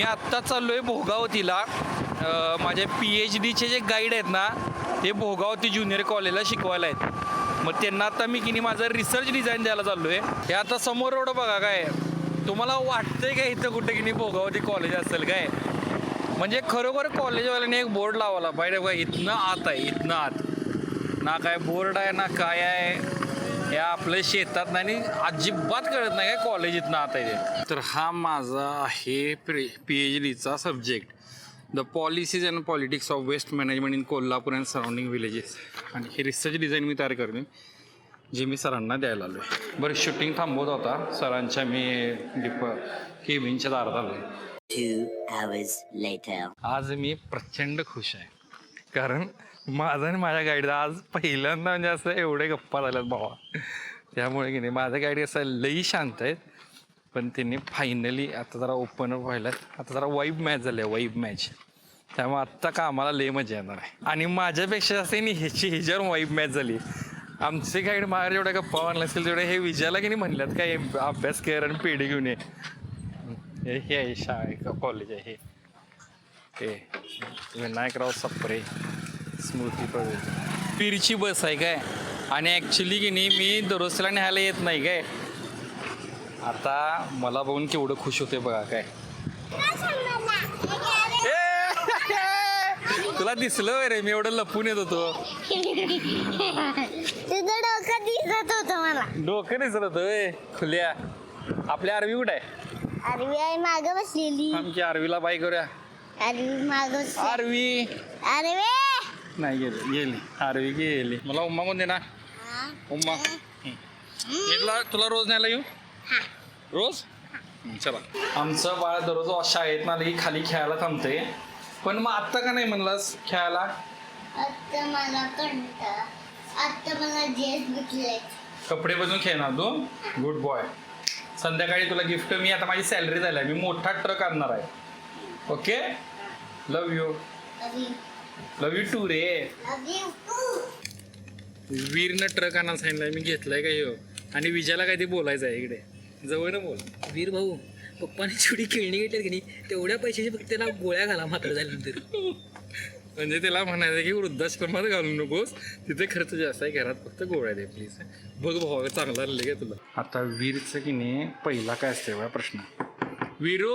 मी आत्ता चाललो आहे भोगावतीला. माझ्या PhDचे जे गाईड आहेत ना ते भोगावती ज्युनियर कॉलेजला शिकवायला आहेत. मग त्यांना आता मी की नाही माझं रिसर्च डिझाईन द्यायला चाललो आहे. हे आता समोर रोड बघा काय, तुम्हाला वाटतंय का इथं कुठे की नाही भोगावती कॉलेज असेल काय? म्हणजे खरोखर कॉलेजवाल्याने एक बोर्ड लावला पाहिजे बघा, इथनं आत आहे, इथनं आत ना काय बोर्ड आहे ना काय आहे. या आपल्या शेतात नाही अजिबात कळत नाही काय कॉलेज इथनं आत आहे ते. तर हा माझा आहे PhDचा subject, the policies and politics of waste management in Kolhapur and surrounding villages. आणि हे रिसर्च डिझाईन मी तयार करते जे मी सरांना द्यायला आलो आहे. बरं शूटिंग थांबवत होता सरांच्या, मी केबिनच्या दारात आलो आहे. 2 hours later. आज मी प्रचंड खुश आहे, कारण माझा आणि माझ्या गाईडचा आज पहिल्यांदा म्हणजे असं एवढे गप्पा झाल्यात भावा. त्यामुळे की नाही माझ्या गाईड असं लई शांत आहेत, पण त्यांनी फायनली आता जरा ओपन अप व्हायला, आता जरा वाईब मॅच झाली आहे, वाईब मॅच. त्यामुळे आत्ता कामाला लई मजा येणार आहे. आणि माझ्यापेक्षा जास्त नाही ह्याच्यावर वाईब मॅच झाली. आमचे गाईड माझ्या जेवढ्या गप्पा मारल्या असतील तेवढे हे विजयाला की नाही म्हणल्यात काय अभ्यास कर आणि पेढे घेऊन ये. हे आहे शाळा कॉलेज आहे हे विनायकराव सप्रे स्मृती प्रवेश पीरची बस आहे काय. आणि ॲक्च्युली की नाही मी दररोजला न्यायला येत नाही काय. आता मला बघून केवढं खुश होते बघा काय. तुला दिसलं रे मी एवढं लपून येत होतो. तुझं डोकं दिसत होतं मला. डोकं दिसत होतं खुल्या. आपल्या आरवी कुठे आहे? आरवी आहे मागं बसलेली. आमची आरवीला बाय करूया. आरवी मागं आरवी आरवी नाही गेली आरवी गेली. मला उम्मा कोण दे ना उम्मा. तुला रोज न्यायला येऊ रोज. चला. आमचं बाळ दररोज शाळेत आलं की खाली खेळायला थांबते, पण मग आत्ता का नाही म्हणलास खेळायला? आता मला कंटाळा, आता मला ड्रेस घेतले. कपडे बदलून खेळणार तू. Good boy. संध्याकाळी तुला गिफ्ट मी, आता माझी सॅलरी झाली मी मोठा ट्रक आणणार आहे. Okay. Love you. Love you too रे. वीरनं ट्रक आणायला सांगितलंय, मी घेतलाय का ह्यो. आणि विजयाला काय ते बोलायचं आहे इकडे जवळ बोल. वीर भाऊ, पप्पाने छोटी खेळणी घेतली की नाही तेवढ्या पैशाची फक्त त्याला गोळ्या घाला मात्र झाल्यानंतर. म्हणजे त्याला म्हणायचं की वृद्धाश्रमात घालू नकोस, तिथे खर्च जास्त आहे, घरात फक्त गोळ्या दे प्लीज. बघ भाऊ चांगला राहिले का तुला. आता वीरचं की नाही पहिला काय असते बघा प्रश्न. वीरू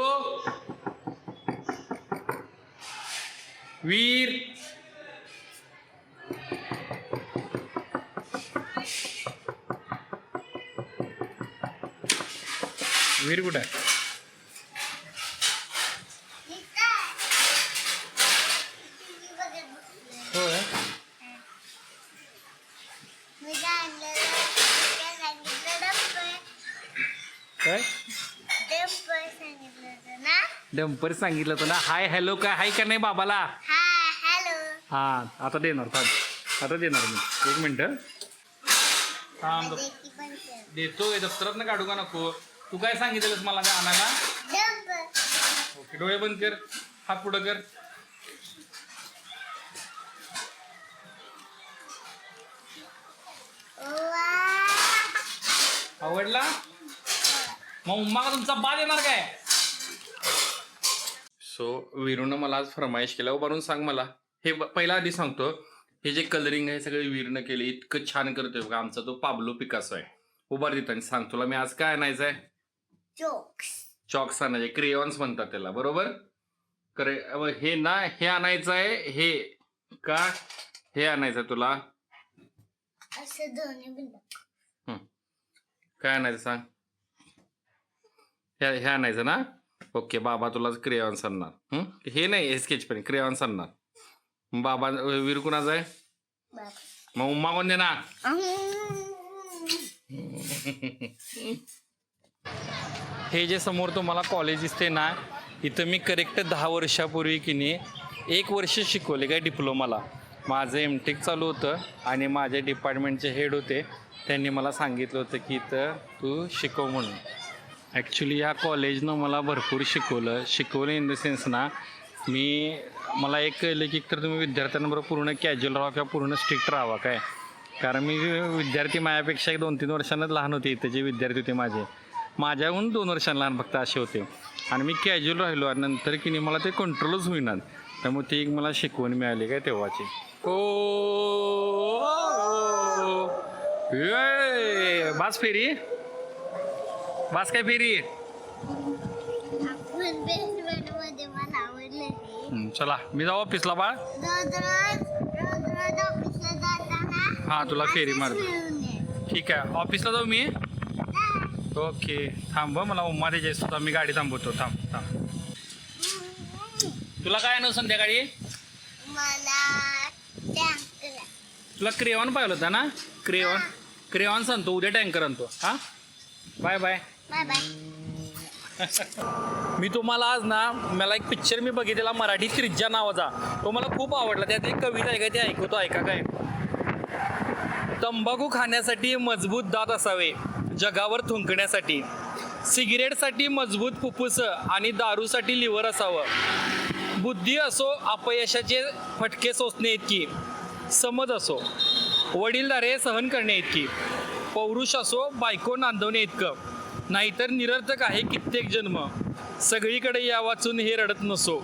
वीर वीर कुठे आहे? होय. काय डंपर सांगितलं होतं ना. हाय हॅलो काय हाय का नाही बाबाला? हा आता देणार थांब, आता देणार मी. एक मिनटं थांब. देतोय दप्तरात ना काढू का नको. तू काय सांगितलंस मला मी आणायला? ओके डोळे बंद कर, हात पुढं कर. आवडला? मग उम्मा का तुमचा बाद येणार काय? सो वीरूनं मला आज फरमाईश केला. उभारून सांग मला. हे पहिला आधी सांगतो, हे जे कलरिंग आहे सगळे वीरनं केले, इतकं छान करतोय बघा. आमचा तो पाब्लो पिकासो आहे. उभार देतो आणि सांग तुला मी आज काय आणायचं आहे. चॉक्स आणायचे, क्रेयॉन्स म्हणतात त्याला बरोबर. हे ना हे आणायचं आहे. हे का हे आणायचं तुला? काय आणायचं सांग. हे आणायचं ना. ओके बाबा तुला क्रेयॉन्स आणणार. हे नाही हे स्केच पेन, क्रेयॉन्स आणणार. बाबा वीर कुणाचा आहे? मग उम्मा कोण दे ना. हे जे समोर तुम्हाला कॉलेज दिसते ना, इथं मी करेक्ट 10 वर्षापूर्वी की नाही 1 वर्ष शिकवले काय डिप्लोमाला. माझं MTech चालू होतं आणि माझ्या डिपार्टमेंटचे हेड होते, त्यांनी मला सांगितलं होतं की इथं तू शिकव म्हणून. ॲक्च्युली या कॉलेजनं मला भरपूर शिकवलं इन द सेन्स ना. मला एक कळलं की तर तुम्ही विद्यार्थ्यांबरोबर पूर्ण कॅज्युअल राहा किंवा पूर्ण स्ट्रिक्ट राहावा काय. कारण मी विद्यार्थी माझ्यापेक्षा 2-3 वर्षांनाच लहान होते. इथे जे विद्यार्थी होते माझ्याहून 2 वर्षांना लहान फक्त असे होते. आणि मी कॅज्युअल राहिलो आणि नंतर की नाही मला ते कंट्रोलच होईना. त्यामुळे ते एक मला शिकवण मिळाली काय तेव्हाची. बास फेरी, बास काय फेरी. आपण बेस्ट फ्रेंड मध्ये मला आवडलं ते. चला मी जाऊ ऑफिसला बाळ. रोज ऑफिसला जाताना हां तुला फेरी मार. मिळून ये. ठीक आहे ऑफिसला जाऊ मी. ओके थांब मला उम्मा द्यायची सुद्धा मी गाडी थांबवतो. थांब थांब. तुला काय आणू संध्याकाळी. मला टँकर तुला क्रेऑन पाहिलं होता ना. क्रेऑन सांगतो उद्या टँकर आणतो. हां बाय बाय. Bye bye. मी तुम्हाला आज ना मला एक पिक्चर मी बघितलेला मराठी त्रिज्या नावाचा. तो मला खूप आवडला. त्यात एक कविता आहे काय ते ऐकतो ऐका काय. तंबाखू खाण्यासाठी मजबूत दात असावे जगावर थुंकण्यासाठी. सिगरेटसाठी मजबूत फुफ्फुस आणि दारूसाठी लिव्हर असावं. बुद्धी असो अपयशाचे फटके सोसणे इतकी. समज असो वडीलधारे सहन करणे इतकी. पौरुष असो बायको नांदवणे इतकं. नाहीतर निरर्थक आहे कित्येक जन्म. सगळीकडे या वाचून हे रडत नसो.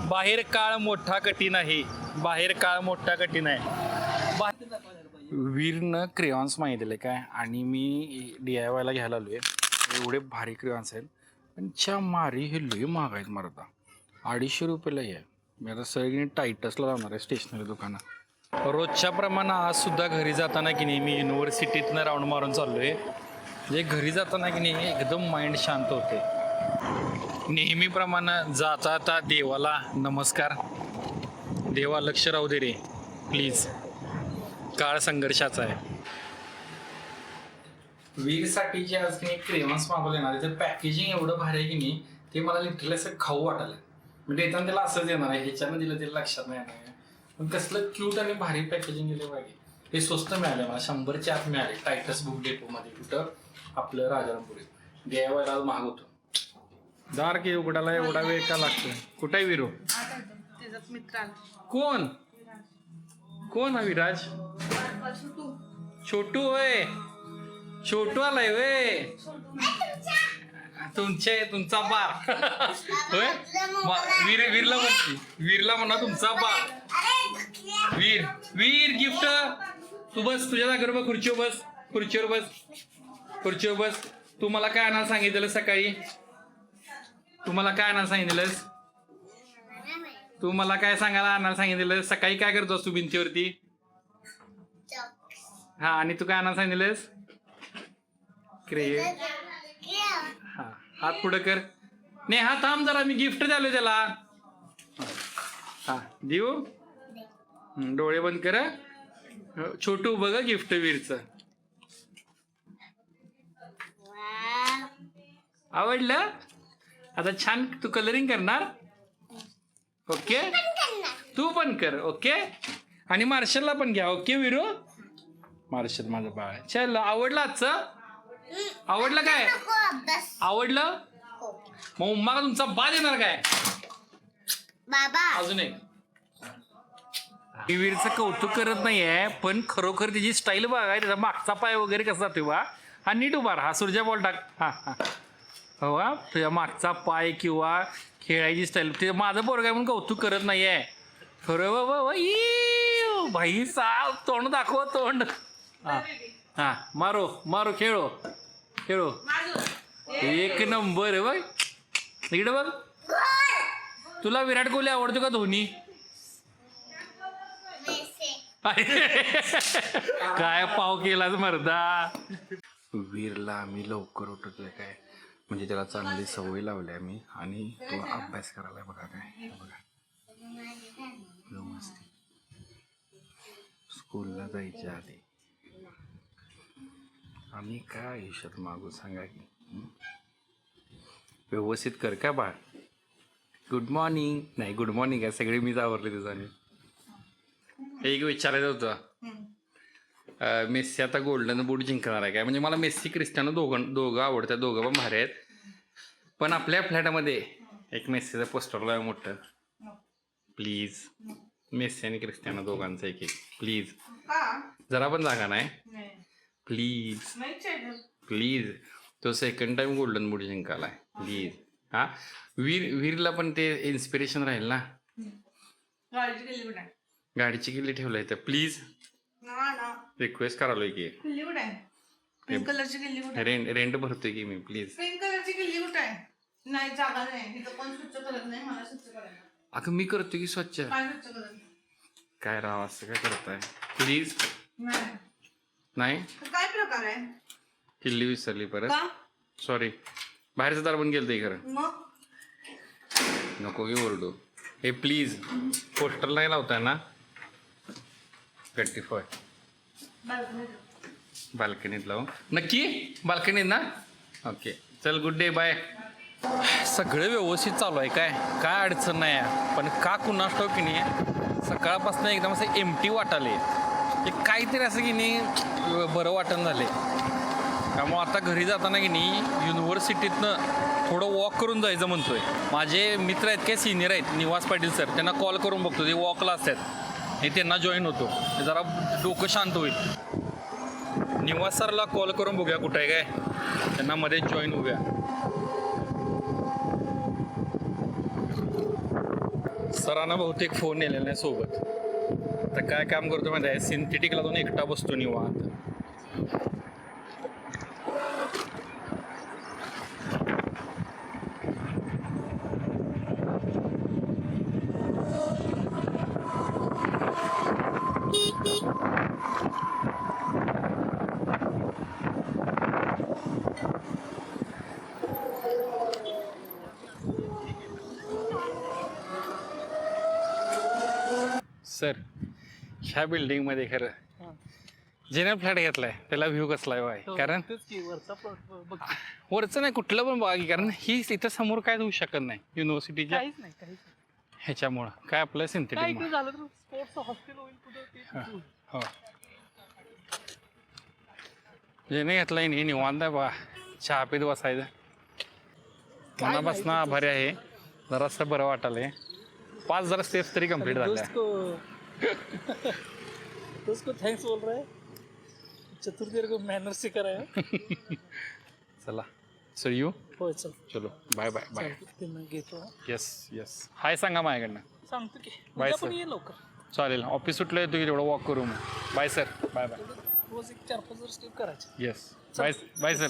बाहेर काळ मोठा कठीण आहे. बाहेर काळ मोठा कठीण आहे. वीरनं क्रेऑन्स मागितले काय आणि मी DIYला घ्यायला आलो आहे. एवढे भारी क्रेऑन्स आहेत पण च्या मारी हे लई महाग आहेत मरता. 250 रुपयाला आहे. मी आता सगळी टायटसला लावणार आहे स्टेशनरी दुकानात. रोजच्या प्रमाणात आज सुद्धा घरी जाताना की नाही मी युनिव्हर्सिटीतनं राऊंड मारून चाललो आहे. म्हणजे घरी जाताना की नाही एकदम माइंड शांत होते. नेहमीप्रमाणे जाता आता देवाला नमस्कार. देवा लक्ष राहू दे रे प्लीज. काळ संघर्षाचा आहे. वीरसाठी जे आज की नाही क्रेऑन्स मागवले ना त्याचं पॅकेजिंग एवढं भारी आहे की नाही ते मला लिटरली असं खाऊ वाटायला. म्हणजे येताना त्याला असंच येणार आहे. ह्याच्यानं दिलं ते लक्षात नाही येणार आहे. पण कसलं क्यूट आणि भारी पॅकेजिंग केलं पाहिजे. हे स्वस्त मिळालं मला. 100च्या आत मिळाले टायटस बुक डेपोमध्ये. कुठं आपलं राजारामपुरी. DIYला महाग होतं. दार की उघडायला एवढा वेळ का लागतो. कुठे आहे विरो. कोण कोण हा विराज. छोटू होय. छोटू आलाय होय. तुमचा बार होय. वीरला म्हणते. वीरला म्हणा तुमचा बार. वीर गिफ्ट. तू बस तुझ्या जागेवर बस. खुर्चीवर बस. खुर्चीवर बस. खुर्चीवर बस. तू मला काय आणायला सांगितलं सकाळी. तू मला काय आणायला सांगितलंस. तू मला काय आणायला सांगितलं सकाळी. काय करतोस तू भिंतीवरती. हा आणि तू काय आणायला सांगितलंस. हा हात पुढं कर. नाही हा थांब जरा मी गिफ्ट द्यालो त्याला. हा देऊ. डोळे बंद कर. छोटू बघ गिफ्ट वीरचं. आवडलं. आता छान तू कलरिंग करणार. ओके तू पण कर. ओके आणि मार्शलला पण घ्या. ओके विरू. मार्शल माझं बाळ. चल आवडलं आजचं. आवडलं काय. आवडलं. मग उम्मा तुमचा बा देणार काय. बाबा अजून एक. वीरचं कौतुक करत नाहीये पण खरोखर त्याची स्टाईल बघा. त्याचा मागचा पाय वगैरे कसा जातो बा. हा नीट उभा हा सूर्या बॉल टाक. हा हा हो हा तुझ्या मागचा पाय किंवा खेळायची स्टाईल ते माझं पोरगा म्हणून कौतुक करत नाहीये. खरं बाबा भाई साहेब तोंड दाखव तोंड. हा हा मारो मारो खेळो खेळो. एक नंबर आहे बघ. इकडे बघ. तुला विराट कोहली आवडतो का धोनी. काय पाव केलाच मर्दा. वीरला आम्ही लवकर उठतोय काय म्हणजे त्याला चांगली सवय लावली आम्ही. आणि तो अभ्यास करायला बघा काय बघा व्यवस्थित. स्कूलला जायच्या आधी आम्ही काय आयुष्यात मागू सांगा की. व्यवस्थित कर का बाळ. गुड मॉर्निंग नाही गुड मॉर्निंग आहे सगळे मीच आवरले तुझ्याने. एक विचारायचं होतं. मेस्सी आता गोल्डन बूट जिंकणार आहे काय. म्हणजे मला मेस्सी क्रिस्टियानो दोघं आवडतात. दोघं पण भारी आहेत. पण आपल्या फ्लॅटमध्ये एक मेस्सीचं पोस्टर लावा मोठं प्लीज. मेस्सी आणि क्रिस्टियानो दोघांचं एक प्लीज. जरा पण जागा नाही प्लीज प्लीज. तो सेकंड टाइम गोल्डन बूट जिंकालाय प्लीज. हा वीरला पण ते इन्स्पिरेशन राहील ना. गाडीची किल्ली कुठे आहे? गाडीची किल्ली ठेवलंय तर प्लीज ना रिक्वेस्ट करालोय की किल्ली कुठे आहे? पिंक कलरची किल्ली कुठे आहे? रेंट भरतोय की मी प्लीज. पिंक कलरची किल्ली कुठे आहे? नाही जागा नाही तिथं कोण स्वच्छ करत नाही मला स्वच्छ करायला. अगं मी करतोय की स्वच्छ. काय स्वच्छ करत नाही? काय राव असं काय करताय प्लीज. नाही नाही काय प्रकार आहे? किल्ली विसरली परत. का सॉरी बाहेरचं दार पण गेलं खरं. मग नको की ओरडू. हे प्लीज पोस्टर नाही लावताय ना. गट्टीफॉय बाल्कनीत लावू नक्की. बाल्कनीत ना. ओके चल गुड डे बाय. सगळं व्यवस्थित चालू आहे काय अडचण नाही आहे. पण का कुणास ठाऊक की नाही सकाळपासून एकदम असं एमटी वाटाले. काहीतरी असं की नाही बरं वाटण झाले. त्यामुळं आता घरी जाताना की नाही युनिव्हर्सिटीतनं थोडं वॉक करून जायचं म्हणतोय. माझे मित्र आहेत काय सिनियर आहेत निवास पाटील सर त्यांना कॉल करून बघतो. ते वॉकला असतात हे त्यांना जॉईन होतो. जरा डोकं शांत होईल. निवास सरला कॉल करून बघूया कुठं आहे काय त्यांना मध्ये जॉईन होऊया. सरांना बहुतेक फोन नेलेला नाही सोबत. तर काय काम करतो माहिती आहे सिंथेटिकला जाऊन एकटा बसतो निवांत. सर ह्या बिल्डिंगमध्ये खरं जेने फ्लॅट घेतलाय त्याला व्ह्यू कसला आहे कारण वरचं नाही कुठलं पण बघा की कारण ही इथं समोर काय होऊ शकत नाही युनिव्हर्सिटीच्या ह्याच्यामुळं काय आपलं सिंथेटिक हो जेने घेतलाय नाही निवांत आहे बघा. चहा पीत बसायचं मनापासून आभारी आहे. जरासं बरं वाटायलंय. 5 जरा स्टेप्स तरी कंप्लीट झाल्या. उसको थैंक्स बोल रहा है चतुर्थी को मैनर्स सिखा रहा है. चला सर यू हो चल चलो बाय बाय बाय. ते मी घेतो. येस येस हाय सांगा माझ्याकडनं. सांगतो की बाय उद्या सर. पण ये लवकर. चालेल ऑफिस सुटलं येतो की तेवढं वॉक करू मग. Bye sir bye bye. रोज एक 4-5 स्टेप करायचे. Yes bye bye sir.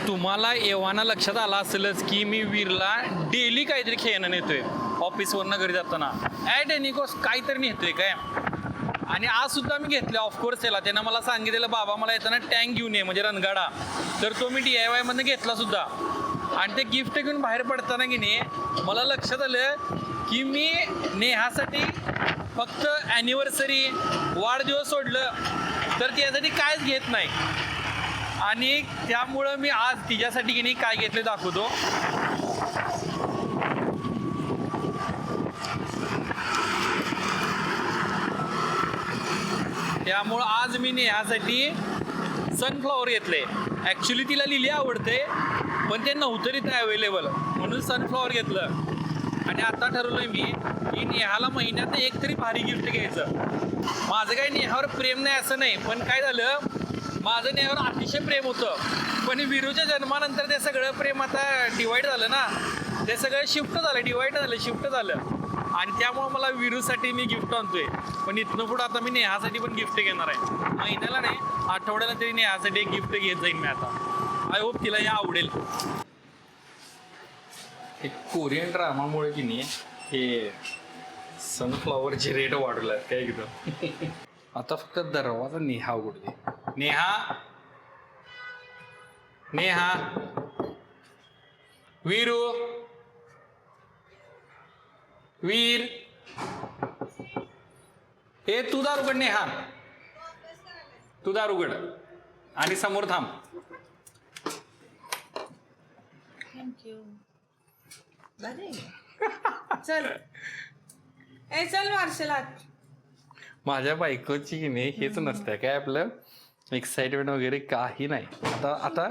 तुम्हाला एव्हाना लक्षात आला असेलच की मी वीरला डेली काहीतरी खेळणं नेतोय ऑफिसवरनं घरी जाताना. ॲट एनी कॉस्ट काहीतरी नेतोय काय. आणि आज सुद्धा मी घेतलं ऑफकोर्स त्याला. त्यानं मला सांगितलेलं बाबा मला येताना टँक घेऊन ये म्हणजे रणगाडा. तर तो मी DIY मधनं घेतला सुद्धा. आणि ते गिफ्ट घेऊन बाहेर पडताना की नाही मला लक्षात आलं की मी नेहासाठी फक्त ॲनिव्हर्सरी वाढदिवस सोडलं तर त्यासाठी कायच घेत नाही. आणि त्यामुळं मी आज तिच्यासाठी की नाही काय घेतले दाखवतो. त्यामुळं आज मी नेहासाठी सनफ्लॉवर घेतले. ॲक्च्युली तिला लिली आवडते पण ते नव्हतं तिथे अवेलेबल म्हणून सनफ्लॉवर घेतलं. आणि आता ठरवलंय मी की नेहाला महिन्यात एक तरी भारी गिफ्ट घ्यायचं. माझं काही नेहावर प्रेम नाही असं नाही पण काय झालं माझं नेहावर अतिशय प्रेम होतं. पण विरूच्या जन्मानंतर ते सगळं प्रेम आता डिवाईड झालं ना. ते सगळं शिफ्ट झालं डिवाईड झालं शिफ्ट झालं. आणि त्यामुळं मला विरूसाठी मी गिफ्ट आणतोय. पण इथनं पुढं आता मी नेहासाठी पण गिफ्ट घेणार आहे. महिन्याला नाही आठवड्याला तरी नेहासाठी एक गिफ्ट घेत जाईन मी आता. आय होप तिला हे आवडेल. एक कोरियन ड्रामामुळे की नाही हे सनफ्लॉवरचे रेट वाढवला काय एकदम. आता फक्त दरवाजा नेहा उघडते. नेहा नेहा वीरू वीर हे तू दार उघड. नेहा तू दार उघड आणि समोर थांब. थँक्यू. चल ए चल मार्शल. माझ्या बायकोची की नाही हेच नसतं काय आपलं एक्साइटमेंट वगैरे काही नाही. आता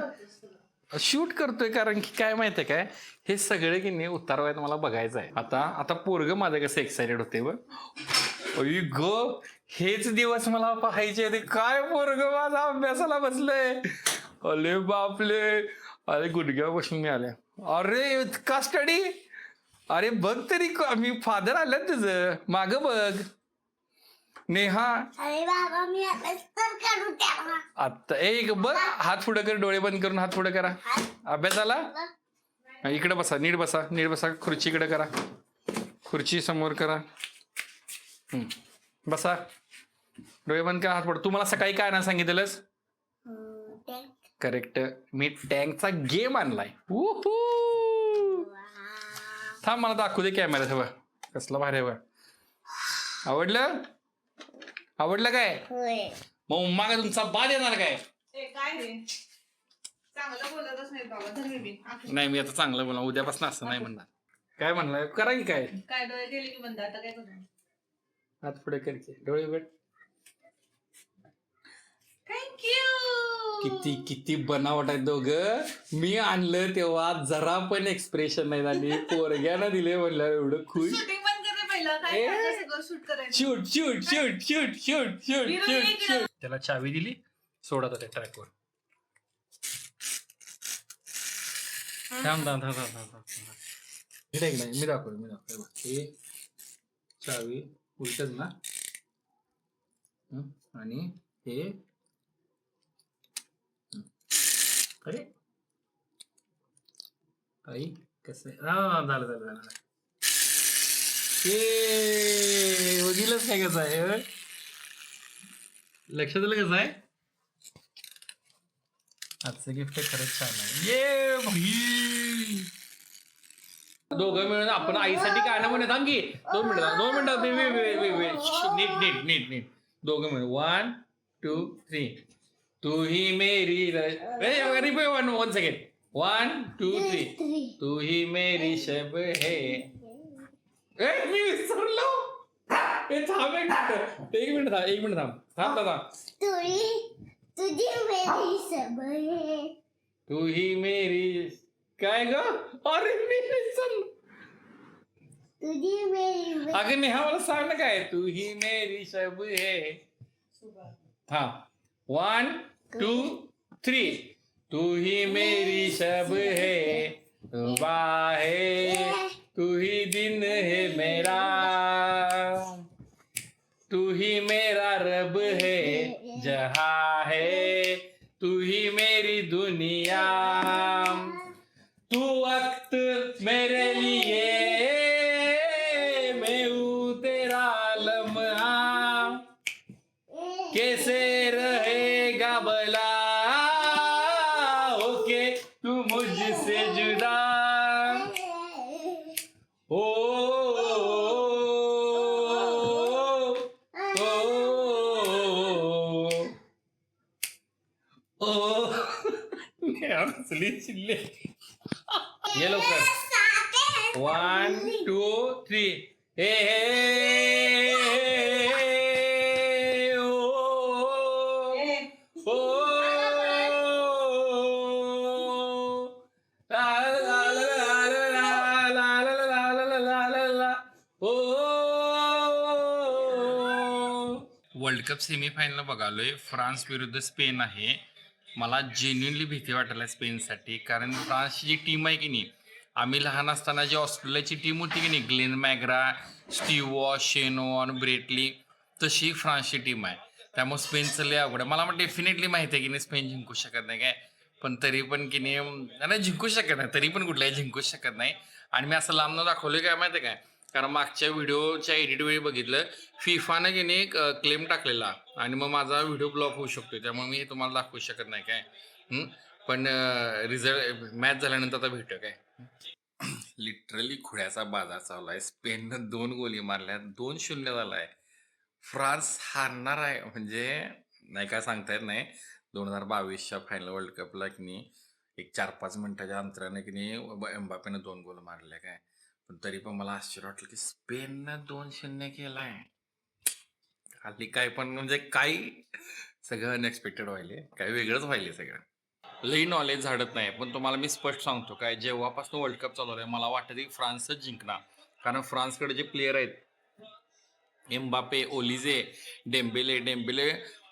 शूट करतोय कारण की काय माहितीये काय हे सगळे की नाही उतारवायत मला बघायचं आहे. आता पोरग माझं कसं एक्साइटेड होते ग. हेच दिवस मला पाहायचे ते काय पोरग माझा अभ्यासाला बसलंय. अले बापले अरे गुडघ्या बसून मी आल्या. अरे का स्टडी? अरे बघ तरी मी फादर आलं तुझं माग बघ. नेहा अरे बाबा मी अभ्यास तर करू तेव्हा. आता एक बघ, हात पुढे कर, डोळे बंद करून हात पुढे करा. अभ्यासाला इकडे बसा, नीट बसा, नीट बसा. खुर्चीकडे करा, खुर्ची समोर करा. बसा, डोळे बंद करा, हात पुढे. तुम्हाला सकाळी काय ना सांगितलंस? करेक्ट, मी टँकचा गेम आणलाय. थांब मला दाखवू दे कॅमेऱ्यात. हवं कसला भारी हवं. आवडलं? आवडलं काय? होय. मग उम्मा का तुमचा बाद येणार काय? ए काय रे चांगलं बोलतच नाही बाबा धर मी नाही मी आता चांगलं बोला, उद्यापासून असं नाही म्हणणार. काय म्हणणार? करा की काय? काय डोळे गेले की बंद आता काय करू. हात पुढे कर की, डोळे उघड. थँक्यू. किती किती बनावट आहेत दोघं. मी आणलं तेव्हा जरा पण एक्सप्रेशन नाही झाली. पोरग्यानं दिले म्हणलं एवढं खुश. शूटिंग पण करे पहिलं काय करायचं सगळं शूट करायचं. Shoot shoot shoot shoot shoot shoot hero shoot एक शूट. त्याला चावी दिली, सोडा त्या ट्रॅकवर. थांब थांब थांब थांब थांब थांब. नाही मी दाखवलं. हे चावी उलटच ना, आणि हे अरे आई कसं झालं हे वगीलच काय कसं आहे. लक्षात आलं कसं आहे? आजचं गिफ्ट खरंच छान आहे. ये भाई दोघं मिळून आपण आईसाठी काय ना म्हणे. थांब की 2 मिनिटं नीट दोघं मिळून 1 2 3. तू ही मेरी 1 सेकंड 1 2 3. तू ही मेरी शब है. मी विसरलो. थांब एक मिनिट थांब. तुझी मेरी सब है. तू ही मेरी काय ग? अरे मी विसरलो. तुझी मेरी अगं नेहा मला सांग ना काय? तू ही मेरी शब है. हा 1 2 3. तू ही मेरी शब है, सुबह है, तू ही दिन है मेरा, तू ही मेरा रब है, जहां है, तू ही मेरी दुनिया, तू वक्त मेरे लिए, मैं हूँ तेरा लम्हा, कैसे रहेगा भला होके तू मुझसे जुदा. ओ चिल्ले ये लवकर. 1 2 3. हे वर्ल्ड कप सेमीफायनल बघालोय. फ्रान्स विरुद्ध स्पेन आहे. मला जेन्युनली भीती वाटायला स्पेनसाठी, कारण फ्रान्सची जी टीम आहे की नाही, आम्ही लहान असताना जी ऑस्ट्रेलियाची टीम होती की नाही, ग्लेन मॅग्रा, स्टीव वॉश, शेनॉन, ब्रेटली, तशी फ्रान्सची टीम आहे. त्यामुळे स्पेनचं लय अवघड आहे. मला डेफिनेटली माहिती आहे की नाही स्पेन जिंकू शकत नाही काय, पण तरी पण की नाही जिंकू शकत नाही, तरी पण कुठल्याही जिंकूच शकत नाही. आणि मी असं लांब न दाखवलं काय माहिती आहे काय, कारण मागच्या व्हिडिओच्या एडिट वेळी बघितलं फिफानं की नाही क्लेम टाकलेला, आणि मग माझा व्हिडिओ ब्लॉक होऊ शकतो. त्यामुळे मी तुम्हाला दाखवू शकत नाही काय. पण रिझल्ट मॅच झाल्यानंतर आता भेटू काय. लिटरली खुड्याचा बाजार चालू आहे. स्पेननं 2 गोली मारल्या, 2-0 झालाय. फ्रान्स हारणार आहे म्हणजे नाही काय सांगता येत नाही. 2022च्या फायनल वर्ल्ड कपला की नाही एक 4-5 मिनिटाच्या अंतराने की नाही एम्बापेनं 2 गोल मारले काय. पण तरी पण मला आश्चर्य वाटलं की स्पेननं 2-0 केलाय. हल्ली काय पण म्हणजे काही सगळं अनएक्सपेक्टेड व्हायले, काय वेगळंच व्हायले सगळं. लई नॉलेज झाडत नाही, पण तुम्हाला मी स्पष्ट सांगतो काय, जेव्हापासून वर्ल्ड कप चालू आहे मला वाटतं की फ्रान्सच जिंकणार. कारण फ्रान्सकडे जे प्लेयर आहेत, एम्बापे, ओलिजे,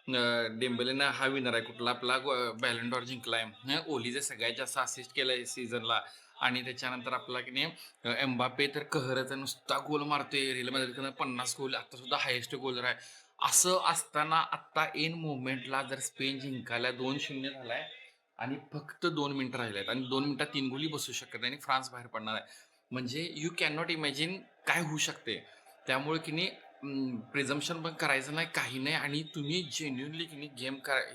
डेम्बेलेनं हा विनर आहे कुठला आपला बॅलंडॉर जिंकलाय. ओलिजे सगळ्यात जास्त असिस्ट केलाय सीझनला, आणि त्याच्यानंतर आपला की नाही एम्बापे तर कहराचा नुसता गोल मारतोय. रिअल मॅड्रिडकडनं 50 गोल, आता सुद्धा हायेस्ट गोलर आहे. असं असताना आत्ता इन मोमेंटला जर स्पेन जिंकायला 2-0 झालाय आणि फक्त 2 मिनिटं राहिले आहेत आणि 2 मिनिटात 3 गोली बसू शकत आणि फ्रान्स बाहेर पडणार आहे. म्हणजे यू कॅन नॉट इमॅजिन काय होऊ शकते. त्यामुळे की नाही प्रिझम्पशन पण करायचं नाही, काही नाही. आणि तुम्ही जेन्युनली की नाही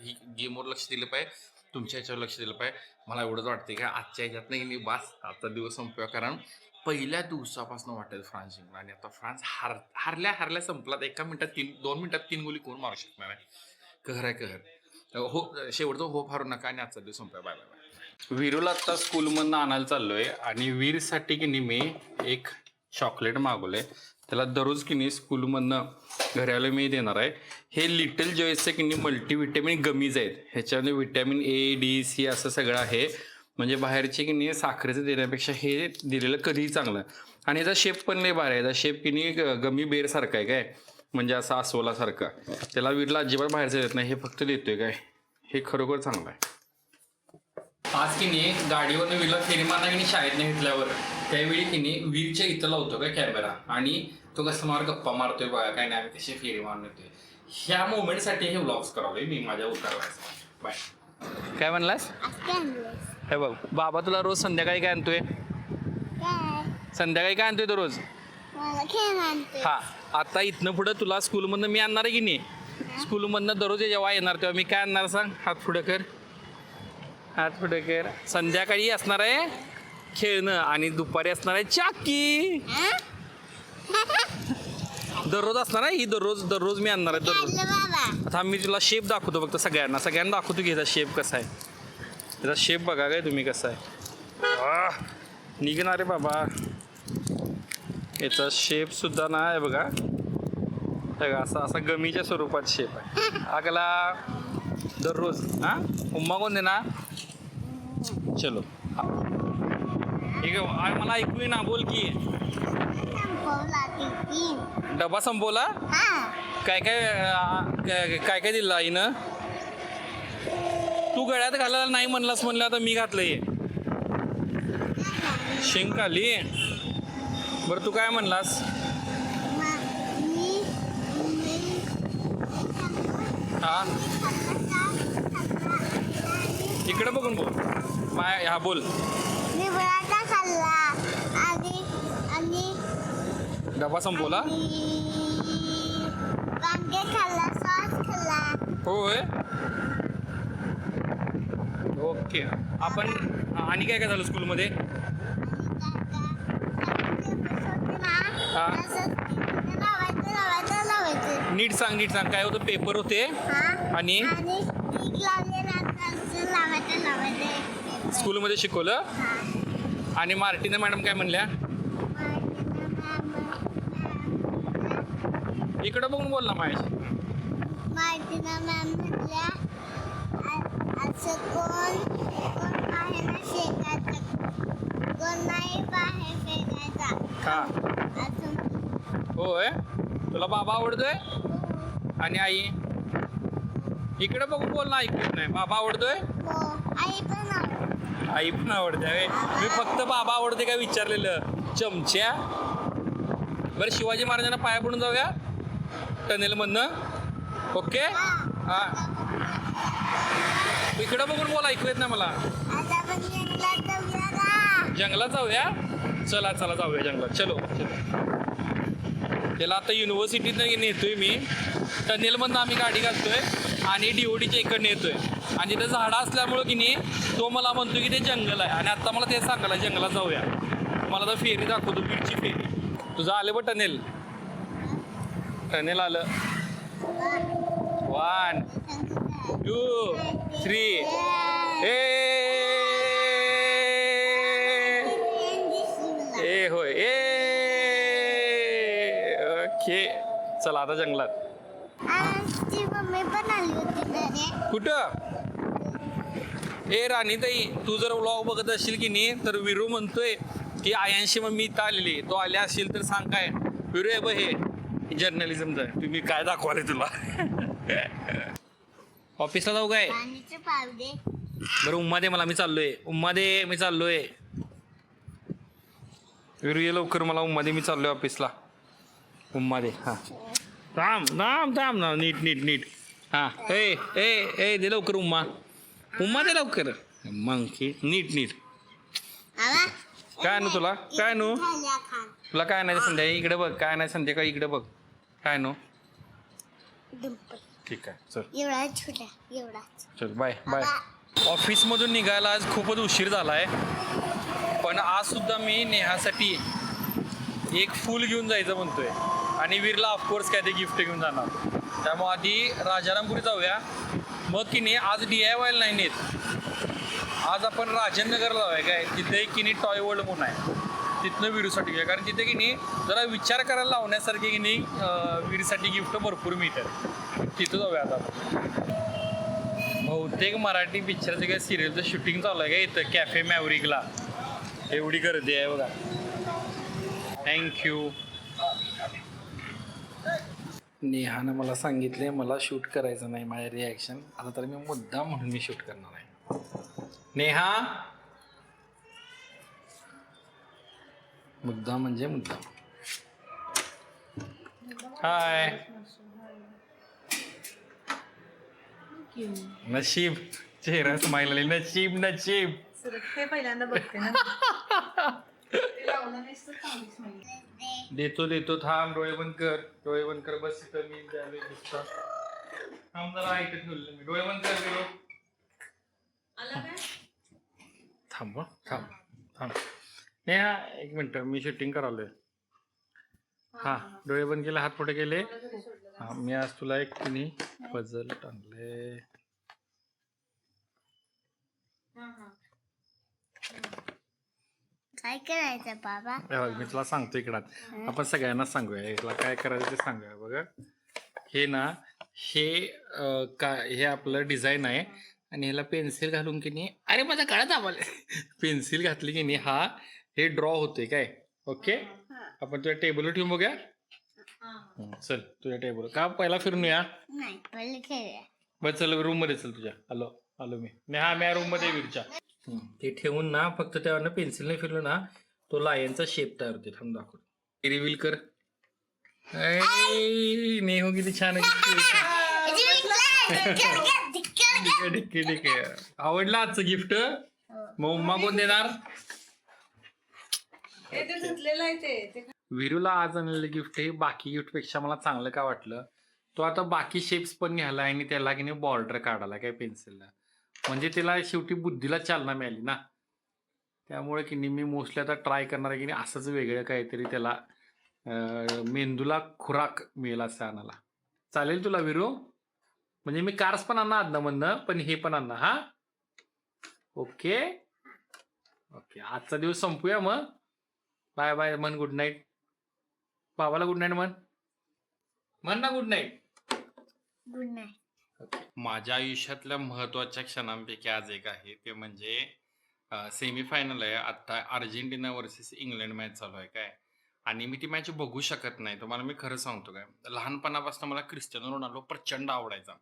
ही गेमवर लक्ष दिलं पाहिजे, तुमच्या ह्याच्यावर लक्ष दिलं पाहिजे. मला एवढंच वाटते का आजच्या ह्याच्यात नाही की बास आता दिवस संपूया. कारण पहिल्या दिवसापासून वाटायचं फ्रान्स जिंकणार आणि आता फ्रान्स हारल्या संपलात. 2 मिनिटात 3 गोली कोण मारू शकणार आहे. कहर आहे कहर. हो शेवटचं होप हारू नका आणि आजचा दिवस संपूया. Bye bye bye. वीरूला आत्ता स्कूलमधनं आणायला चाललोय आणि वीरसाठी की नाही मी एक चॉकलेट मागवलंय. त्याला दररोज की नाही स्कूलमधनं घरी आलं मी देणार आहे. हे लिटल जॉयसचे की नाही मल्टीव्हिटॅमिन गमीज आहेत. ह्याच्यामध्ये व्हिटॅमिन ए डी सी असं सगळं आहे. म्हणजे बाहेरचे की नाही साखरेचं देण्यापेक्षा हे दिलेलं कधीही चांगलं. आणि याचा शेप पण नाही भारी आहे. याचा शेप की नाही गमी बेरसारखा आहे काय, म्हणजे असा अस्वलासारखा. त्याला वीरला अजिबात बाहेरचं देत नाही, हे फक्त देतोय काय. हे खरोखर चांगलं आहे. आज की नाही गाडीवरनं वीरला फेरी मारला की नाही शाळेतनं घेतल्यावर त्यावेळी की नाही वीरच्या इथं लावतो काय कॅमेरा आणि तो कस्टमर गप्पा मारतोय बघा काय नाही आम्ही कशी फेरी मारून येतोय. ह्या मोमेंटसाठी हे व्लॉग्स करावले मी माझ्या उतरवायचं. बाय. काय म्हणलास? हे बघ बाबा तुला रोज संध्याकाळी काय आणतोय? संध्याकाळी काय आणतोय तो रोज? हा आता इथनं पुढं तुला स्कूलमधनं मी आणणार आहे की नाही. स्कूलमधनं दररोज जेव्हा येणार तेव्हा मी काय आणणार सांग? हात पुढं कर, हात पुढं कर. संध्याकाळी असणार आहे खेळणं आणि दुपारी असणार आहे चाकी. दररोज असणार आहे ही. दररोज मी आणणार आहे दररोज. आता मी तुला शेप दाखवतो फक्त सगळ्यांना दाखवतो की याचा शेप कसा आहे. याचा शेप बघा काय तुम्ही कसा आहे. निघणार आहे बाबा. याचा शेप सुद्धा ना आहे बघा असा गमीच्या स्वरूपात शेप आहे. आगला दररोज हां उम्मा कोण देणार? चलो ठीक आहे. मला ऐकू ना बोल की. डबा संपवला? काय काय दिलं आईनं? तू गळ्यात घालायला नाही म्हणलास म्हणलं आता मी घातलंय. शिंक आली. बरं तू काय म्हणलास? हा इकडे बघून बोल. हा बोल. डबा संपवला? होय ओके. आपण आणि काय झालं स्कूलमध्ये? नीट सांग काय होतं? पेपर होते आणि स्कूलमध्ये शिकवलं. आणि मार्टिना मॅडम काय म्हणल्या? इकडं बघून बोल ना माझ्याशी. मार्टिना मॅम म्हणल्या असं कोण बाहेर शेकायचं, कोण नाही बाहेर फेकायचा. हा असं होय. तुला बाबा आवडतोय आणि आई? इकडे बघून बोल ना, ऐकत नाही. बाबा आवडतोय? हो. आई पण आवडते. मी फक्त बाबा आवडते काय विचारलेलं. चमच्या. बरं शिवाजी महाराजांना पाया पडून जाऊया टनेलमधनं. ओके हा इकडं बघून बोला, ऐकू येत नाही मला. जंगलात जाऊया. चला जाऊया जंगलात. चलो त्याला आता युनिव्हर्सिटीतनं नेतोय मी. टनेलमधनं आम्ही गाडी घालतोय आणि DODच्या इकडनं येतोय. आणि तिथं झाडं असल्यामुळं की नाही तो मला म्हणतो की ते जंगल आहे. आणि आता मला ते सांगायला जंगलात जाऊया. मला तर फेरी दाखवतो बीचची फेरी. तुझं आलं बघ टनेल आलं. 1 2 3 ए होय ए ओके. चला आता जंगलात. मम्मी पण आली होती घरी. कुठं? ए राणीताई तू जर व्लॉग बघत असशील की नाही तर विरू म्हणतोय की आयांशी मम्मी इथं आलेली. तो आले असशील तर सांग काय. विरू आहे बघ हे जर्नलिझमचं. तुम्ही काय दाखवाले तुला? ऑफिसला जाऊ काय? पाणीचे पावडे. बरं उम्मा दे मला. मी चाललोय. विरू ये लवकर मला उम्मा दे, मी चाललोय ऑफिसला. उम्मा दे. हां थांब थांब थांब ना, नीट नीट नीट. हां ए ए ए दे लवकर उम्मा. उम्मा दे लवकर. मग नीट नीट. काय आणू तुला, काय आणू तुला, काय नाही संध्याकाळी इकडे बघ, काय नाही संध्याकाळी इकडे बघ, काय आणू. ठीक आहे चल. एवढा छोटा एवढा. चल बाय बाय. ऑफिसमधून निघायला आज खूपच उशीर झाला आहे, पण आज सुद्धा मी नेहासाठी एक फूल घेऊन जायचं म्हणतोय आणि वीरला ऑफकोर्स काय ते गिफ्ट घेऊन जाणार. त्यामुळे आधी राजारामपुरी जाऊया, मग की नाही आज DIY नाही नेत, आज आपण राजेंद्रनगरला जाऊया काय, तिथे की नाही टॉय वर्ल्ड म्हणून आहे, तिथनं वीरूसाठी घेऊया. कारण तिथे की नाही जरा विचार करायला लावण्यासारखे की नाही वीरसाठी गिफ्ट भरपूर मिळतात, तिथं जाऊया आता. बहुतेक मराठी पिक्चरचं काय सिरियलचं शूटिंग चालू आहे का इथं कॅफे मॅवरिकला, एवढी गर्दी आहे बघा. थँक्यू. नेहानं मला सांगितले मला शूट करायचं नाही माझ्या रिॲक्शन, आता तर मी मुद्दाम म्हणून मी शूट करणार आहे. नेहा मुद्दा म्हणजे मुद्दा. हाय. नशीब चेहरा स्माईल आली. नशीब नशीब. ते पहिल्यांदा बघते ना. ते लावलं नाहीस तर चांगलीच नाही. देतो देतो थांब. डोळे बंद कर, डोळे बंद कर. बस इथं मी द्यावे दिसतं. थांब जरा ऐकत ठेवलं मी. डोळे बंद कर गेलो. थांब थांब थांब. नेहा एक मिनिट, मी शूटिंग करालोय. हा डोळे बंद केले, हात पुढे केले. हा मी आज तुला एक कुणी पझल आणले. काय करायचं बाबा. मी तुला सांगतो इकडं, आपण सगळ्यांनाच सांगूया याला काय करायचं ते सांगूया. बघा हे ना, हे आपलं डिझाईन आहे आणि ह्याला पेन्सिल घालून की नाही, अरे माझ्या काळात आम्हाला पेन्सिल घातली की नाही हा हे ड्रॉ होते काय. ओके आपण तुझ्या टेबलवर ठेवून बघूया. चल तुझ्या टेबल का पहिला फिरून या. नाही पहिले खेळूया. बस चल रूम मध्ये चल तुझ्या. आलो आलो मी. नेहा मी रूम मध्ये वीरच्या. ते ठेवून ना फक्त त्यावर पेन्सिलने फिरलं ना तो लायनचा शेप तयार होते. थांब दाखव. रिव्हील कर. नेहो किती छान ठीक आहे. आवडलं आजचं गिफ्ट. मग उम्मा कोण देणार. ते धुतलेलं आहे ते. वीरूला आज आणलेलं गिफ्ट हे बाकी गिफ्ट पेक्षा मला चांगलं का वाटलं, तो आता बाकी शेप्स पण घ्यायला आणि त्याला की नाही बॉर्डर काढायला काय पेन्सिलला, म्हणजे त्याला शेवटी बुद्धीला चालना मिळाली ना. त्यामुळे की नाही मी मोस्टली आता ट्राय करणार आहे की नाही असंच वेगळं काहीतरी त्याला मेंदूला खुराक मिळेल असं आणायला. चालेल तुला वीरू. म्हणजे मी कार्स पण आणणार आदनामधनं, पण हे पण आणणार. हा ओके ओके. आजचा दिवस संपूया मग. बाय बाय म्हण. Good night. बाबाला गुड नाईट म्हण ना. Good night. Good night. माझ्या आयुष्यातल्या महत्वाच्या क्षणांपैकी आज एक आहे ते म्हणजे सेमीफायनल आहे. आता अर्जेंटिना वर्सेस इंग्लंड मॅच चालू आहे काय, आणि मी ती मॅच बघू शकत नाही. तुम्हाला मी खरं सांगतो काय, लहानपणापासून मला क्रिस्टियानो रोनाल्डो प्रचंड आवडायचा,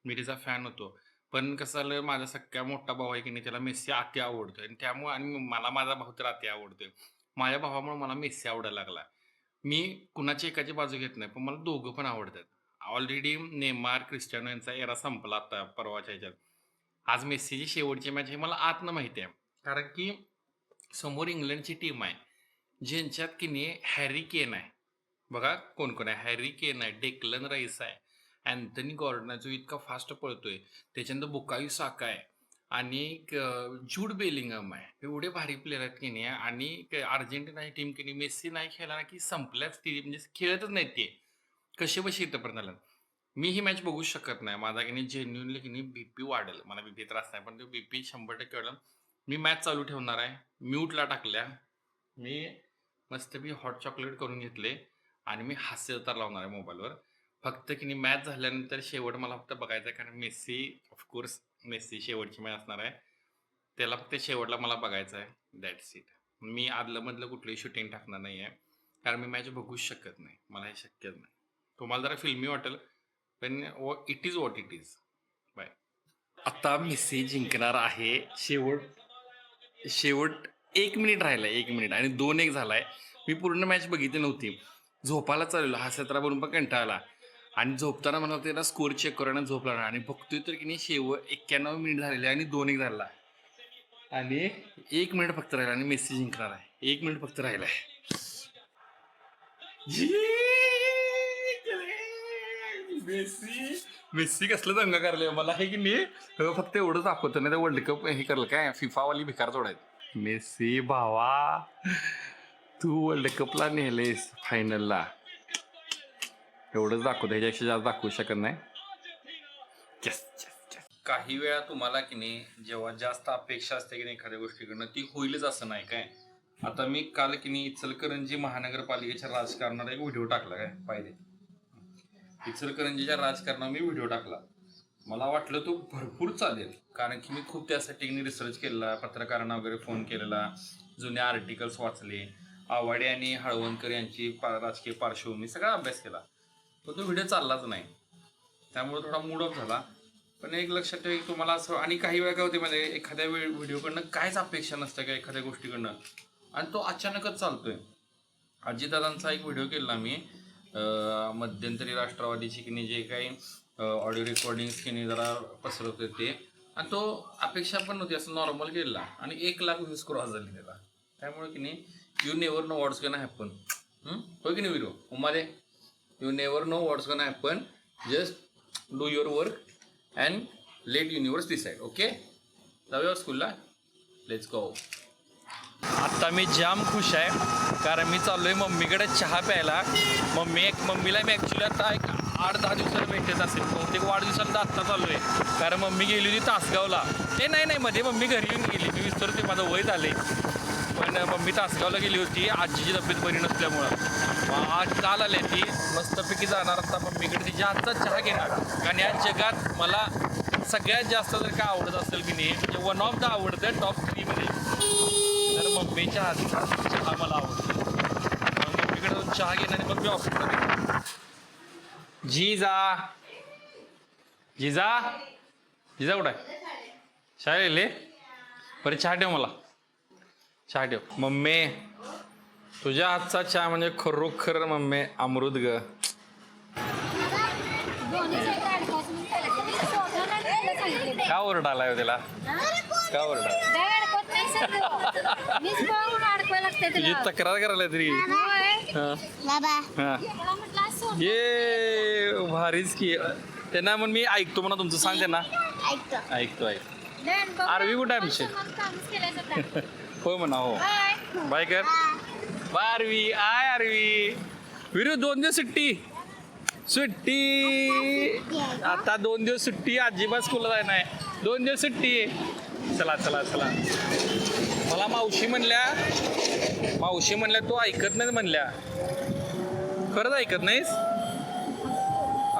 मी तिचा फॅन होतो. पण कसं झालं, माझा सगळ्या मोठा भाऊ आहे की नाही त्याला मेस्सी अति आवडतोय, आणि त्यामुळे आणि मला माझा भाऊ तर अति आवडतोय. माझ्या भावामुळे मला मेस्सी आवडायला लागला. मी कुणाची एकाची बाजू घेत नाही, पण मला दोघं पण आवडतात. ऑलरेडी नेमार क्रिस्टियानो यांचा एरा संपला आता परवाच्या ह्याच्यात. आज मेस्सीची शेवटची मॅच हे मला आतनं माहिती आहे, कारण की समोर इंग्लंडची टीम आहे ज्यांच्यात की नाही हॅरी केन आहे. बघा कोण कोण आहे. हॅरी केन आहे, डेक्लन राईस आहे, अँथनी गॉर्डन आहे जो इतका फास्ट पळतोय, त्याच्यानंतर बुकायो साका आहे आणि जूड बेलिंगम आहे. एवढे भारी प्लेयर आहेत की नाही. आणि अर्जेंटिना ही टीम की नाही मेस्सी नाही खेळला ना की संपल्याच ती, म्हणजे खेळतच नाहीत ते. कसे बसे इथंपर्यंत आलं. मी ही मॅच बघू शकत नाही. माझा की नाही जेन्युनली की नाही BP वाढेल. मला BP त्रास नाही, पण तो BP 100% वाढेल. मी मॅच चालू ठेवणार आहे. म्यूटला टाकल्या मी, मस्तपैकी हॉट चॉकलेट करून घेतले आणि मी हास्यतर लावणार आहे मोबाईलवर. फक्त की नाही मॅच झाल्यानंतर शेवट मला फक्त बघायचं आहे, कारण मेस्सी ऑफकोर्स मेस्सी शेवटची मॅच असणार आहे, त्याला फक्त शेवटला मला बघायचं आहे. That's it. मी आदलंमधलं कुठलंही शूटिंग टाकणार नाही आहे, कारण मी मॅच बघूच शकत नाही. मला हे शक्यच नाही. तुम्हाला जरा फिल्मी वाटेल, पण it is what it is. Bye. आता मेस्सी जिंकणार आहे. शेवट 1 मिनिट राहिलाय, 1 मिनिट आणि 2-1 झालाय. मी पूर्ण मॅच बघितली नव्हती. झोपायला चाललेलो हा 17 बनून पण कंटाळा आला आणि झोपताना मला त्याला स्कोअर चेक करून झोपला आणि बघतोय तर की नाही 91 मिनिट झालेले आणि 2-1 झाला आणि 1 मिनिट फक्त राहिला आणि मेसी जिंकणार आहे. 1 मिनिट फक्त राहिलाय. मेसी कसलं दंगा करले मला हे की नाही फक्त एवढंच दाखवतं नाही तर वर्ल्ड कप हे करलं काय फिफावाली भिकार जोडायचं. मेसी भावा तू वर्ल्ड कपला नेलेस फायनलला एवढंच दाखवतं ह्याच्यापेक्षा जास्त दाखवू शकत नाही. काही वेळा तुम्हाला की नाही जेव्हा जास्त अपेक्षा असते की नाही एखाद्या गोष्टीकडनं ती होईलच असं नाही काय. आता मी काल की नाही इचलकरंजी महानगरपालिकेच्या राजकारणाला एक व्हिडिओ टाकला काय पाहिजे. इचलकरंजीच्या राजकारणावर मी व्हिडिओ टाकला. मला वाटलं तो भरपूर चालेल कारण की मी खूप त्यासाठी रिसर्च केलेला, पत्रकारांना वगैरे फोन केलेला, जुन्या आर्टिकल्स वाचले, आवाडे आणि हळवणकर यांची राजकीय पार्श्वभूमी सगळा अभ्यास केला. पण तो व्हिडिओ चाललाच नाही त्यामुळे थोडा मूड ऑफ झाला. पण एक लक्षात ठेवा की तुम्हाला असं आणि काही वेळा काय होते म्हणजे एखाद्या व्हिडिओकडनं काहीच अपेक्षा नसते का एखाद्या गोष्टीकडनं आणि तो अचानकच चालतोय. अजितदादांचा एक व्हिडिओ केला मी मध्यंतरी राष्ट्रवादीची की नाही जे काही ऑडिओ रेकॉर्डिंग्स की नाही जरा पसरवत होते आणि तो अपेक्षा पण नव्हती असं नॉर्मल केला आणि 1 लाख व्ह्यूज क्रॉस झाली त्याला. त्यामुळे की नाही you never know what's gonna happen. होय की नाही video Umade you never know what's gonna happen. Just do your work and let universe decide. Okay जाऊया स्कूलला लेट्स गो. आत्ता मी जाम खुश आहे कारण मी चाललोय मम्मीकडे चहा प्यायला. मम्मीला मी ॲक्च्युली आता एक 8-10 दिवसाला भेटत असेल बहुतेक वाढदिवसाला आत्ता चालू आहे कारण मम्मी गेली होती तासगावला. नाही मध्ये मम्मी घरी येऊन गेली मी विसरते माझं वय झाले. पण मम्मी तासगावला गेली होती आजीची तब्येत बरी नसल्यामुळं. आज काल आले ती मस्तपैकी जाणार आता मम्मीकडे तिच्या हातचा चहा घेणार कारण या जगात मला सगळ्यात जास्त जर काय आवडत असेल की नाही म्हणजे वन ऑफ द आवडतं टॉप 3मध्ये तर मम्मीच्या हातचा चहा मला आवडतो. मम्मीकडे जाऊन चहा घेणार आणि मग मी ऑफिसला जिजा कुठं आहे शाळेले बरं चहा ठेव मला चहा ठेव. मम्मी तुझ्या हातचा चहा म्हणजे खरोखर मम्मी अमृत ग. का ओरडालाय त्याला का ओरडा तुझी तक्रार करायला तरी ये भारीच की त्यांना मग मी ऐकतो म्हणा तुमचं सांग त्यांना ऐकतो. आरवी कुठे आमचे होय म्हणा हो बाय कर बाय आरवी आरवी विरू 2 दिवस सुट्टी आता 2 दिवस सुट्टी अजिबात स्कूलला जाय नाही 2 दिवस सुट्टी. चला मला मावशी म्हणल्या तू ऐकत नाही म्हणल्या. खरंच ऐकत नाहीस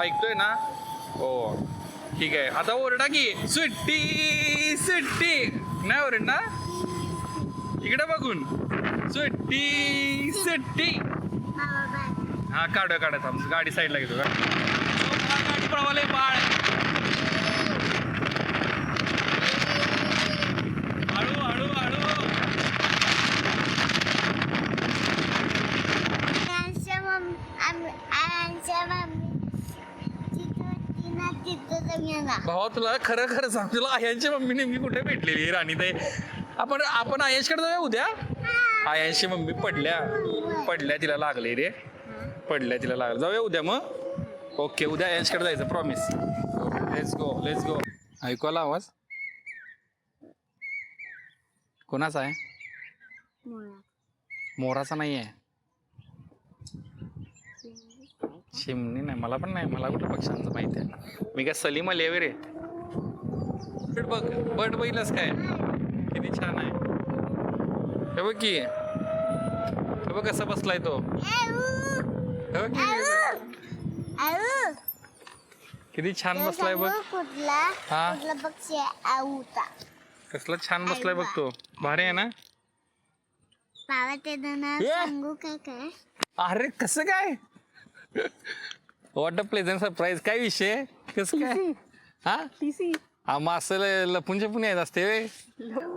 ऐकतोय ना हो ठीक आहे. आता ओरडा की सुट्टी नाही ओरड ना इकडे बघून सुट्टी. हा काढा थांब गाडी साईडला घेतो का गाडी पळवाले बाळ हळू भावा तुला खरं सांग तुला आयांची मम्मी नेमकी कुठे भेटलेली राणीताई. आपण आयांशकडे जाऊया उद्या. आयांशी मम्मी पडल्या तिला लागले रे जाऊया उद्या मग. ओके उद्या आयांशकडे जायचं प्रॉमिस. Let's go. ऐकू आला आवाज कोणाचा आहे मोराचा नाही आहे चिमणी नाही मला पण नाही मला कुठं पक्ष्यांचं माहिती आहे. मी काय सलीम अली रे बघ बट बघितलंस काय किती छान आहे. हे बघ की हे बघ कसा बसलाय तो किती छान बसलाय बघ. हा कसला छान बसलाय बघ तो भारी आहे ना. अरे कसं काय व्हॉट अ प्लेझंट सरप्राईज. काय विषय कसं काय हा आम्हा असं लपून छपून येत असते व्हय.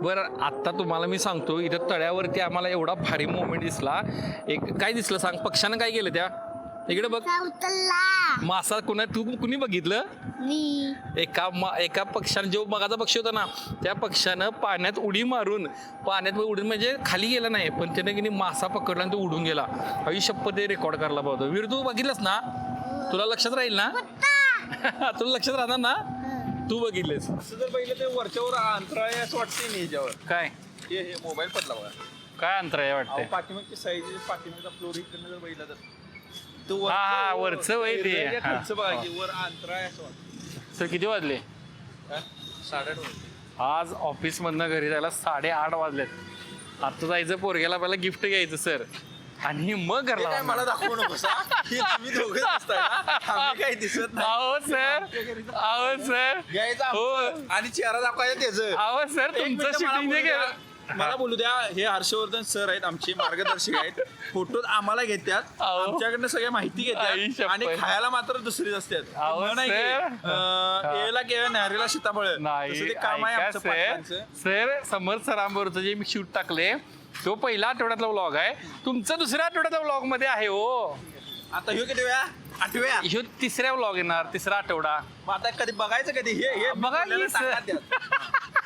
बरं आता तुम्हाला मी सांगतो इथं तळ्यावरती आम्हाला एवढा भारी मोमेंट दिसला. एक काय दिसलं सांग, पक्षानं काय केलं त्या इकडे बघ मासा कुणी बघितलं. मी एका पक्षानं जो मगाचा पक्षी होता ना त्या पक्षानं पाण्यात उडी मारून उडून म्हणजे खाली गेला नाही पण त्याने की मासा पकडला आणि तो उडून गेला. आयुष्यपत ते रेकॉर्ड करायला पाहतो. वीर तू बघितलंस ना, तुला लक्षात राहील ना, तुला लक्षात राहणार ना, तू बघितलेस. असं जर बघितलं तर वरच्यावर अंतराळ आहे असं वाटतंय नाही याच्यावर. काय हे मोबाईल पडला बघा. काय अंतर आहे वाटतंय. पाठीमागची साईज पाठीमागचा फ्लोर इकडनं जर बघितला तर तो हा वरचं वय ते खालचं बघा की वर अंतराळ आहे असं वाटतं. सर किती वाजले. 8:30 आज ऑफिस मधनं घरी जायला 8:30 वाजलेत. आता जायचं पोरग्याला पहिला गिफ्ट घ्यायचं सर आणि मग काय घरला. मला दाखवू नकोस हा. हे तुम्ही दोघं दिसताय ना, आम्ही काही दिसत नाही. अहो सर घ्यायचं हो आमचं आणि चेहरा दाखवायचा त्याचं. अहो सर एक तुमचं मिनिटं शूटिंग नाही केलं. मला बोलू द्या. हे हर्षवर्धन सर आहेत आमचे मार्गदर्शक आहेत. फोटो आम्हाला घेतात, अहो. आमच्याकडनं सगळ्या माहिती आई घेतात शपथ. आणि खायला मात्र दुसरीच असतात. अहो, म्हण आहे की, सर. याला केव्हा न्यारीला सीताफळ नाही तसं ते काम आहे ऐका आमचं सर पाटलांचं. सर समर्थ सरांबरोबरचं जे मी शूट टाकले तो पहिला आठवड्यातला व्लॉग आहे. तुमचा दुसऱ्या आठवड्यातल्या व्लॉग मध्ये आहे हो. आता ह्यो किती वेळा 8व्या ह्यो तिसऱ्या व्लॉग येणार, तिसरा आठवडा. मग आता कधी बघायचं कधी हे हे बघा की बोललेलं सर. टाका त्यात.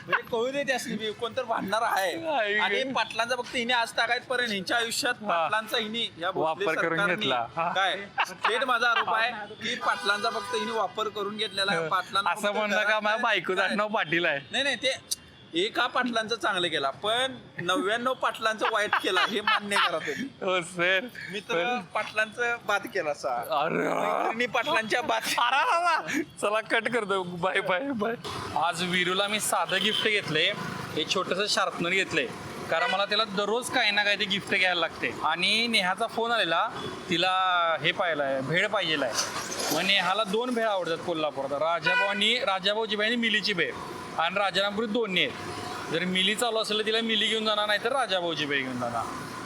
म्हणजे कळू दे त्यासनी कोणतर भांडणार आहे. आई आणि ग. पाटलांचा फक्त हिने आज तागायतपर्यंत हिच्या आयुष्यात पाटलांचा हिने या भोसले वापर करून सरकारने घेतला. हा. काय थेट माझा आरोप आहे की पाटलांचा फक्त हिने वापर करून घेतलेला आहे. पाटलांना असं फक्त म्हणलं का माझ्या घरात बायकोचं काय? आडनाव पाटील आहे. नाही ते एका पाटलांचं चांगलं केला पण 99 पाटलांचं वाईट केला हे मान्य करा तुम्ही. हो सर मी तर पाटलांचं बाद केला सा अरे पाटलांच्या बाद. चला कट करतो. Bye bye bye. आज वीरूला मी साधं गिफ्ट घेतलंय. हे छोटंसं शार्पनर घेतलंय कारण मला त्याला दररोज काही ना काही ते गिफ्ट घ्यायला लागते. आणि नेहाचा फोन आलेला तिला हे पाहिलाय भेळ पाहिजेला आहे. मग नेहाला 2 भेळ आवडतात कोल्हापुरात, राजाभाऊची भेळ आणि मिलीची भेळ. आणि राजारामपुरीत 2 आहेत. जर मिली चालू असेल तर तिला मिली घेऊन जाणार नाही तर राजाभाऊची भेळ घेऊन जाणार.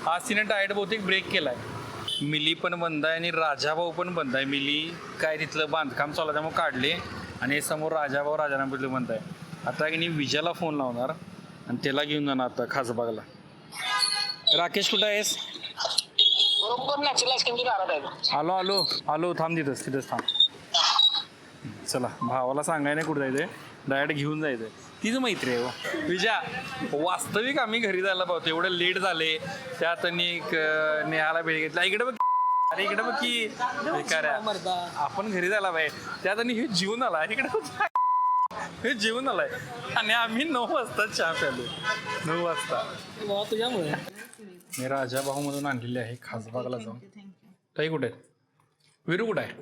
आज तिने डाएट बहुतेक ब्रेक केलाय. मिली पण बंद आहे आणि राजाभाऊ पण बंद आहे. मिली काय तिथलं बांधकाम चालू आहे त्यामुळे काढले आणि समोर राजाभाऊ राजारामपुरीतलं बंद आहे. आता की नाही विजयाला फोन लावणार आणि त्याला घेऊन जाणार आता खासबागला. राकेश कुठं आहेस. आलो आलो आलो थांब तिथंच थांब. चला भावाला सांगाय नाही कुठं जायचंय, डायरेक्ट घेऊन जायचंय. तीच मैत्री आहे हो विजया. वास्तविक आम्ही घरी जायला पाहतो एवढं लेट झाले त्यात आणि नेहाला भेट घेतला. इकडे बघ अरे इकडे बघ की आपण घरी जायला पाहिजे त्यात आणि हे जीवन आला इकडे हे जेवण आलाय आणि आम्ही 9 वाजता चहा प्यालो. 9 वाजता तुझ्यामुळे मी राजाभाऊ मधून आणलेली आहे खासबागला जाऊन. ताई कुठे आहे. वीरू कुठे आहे.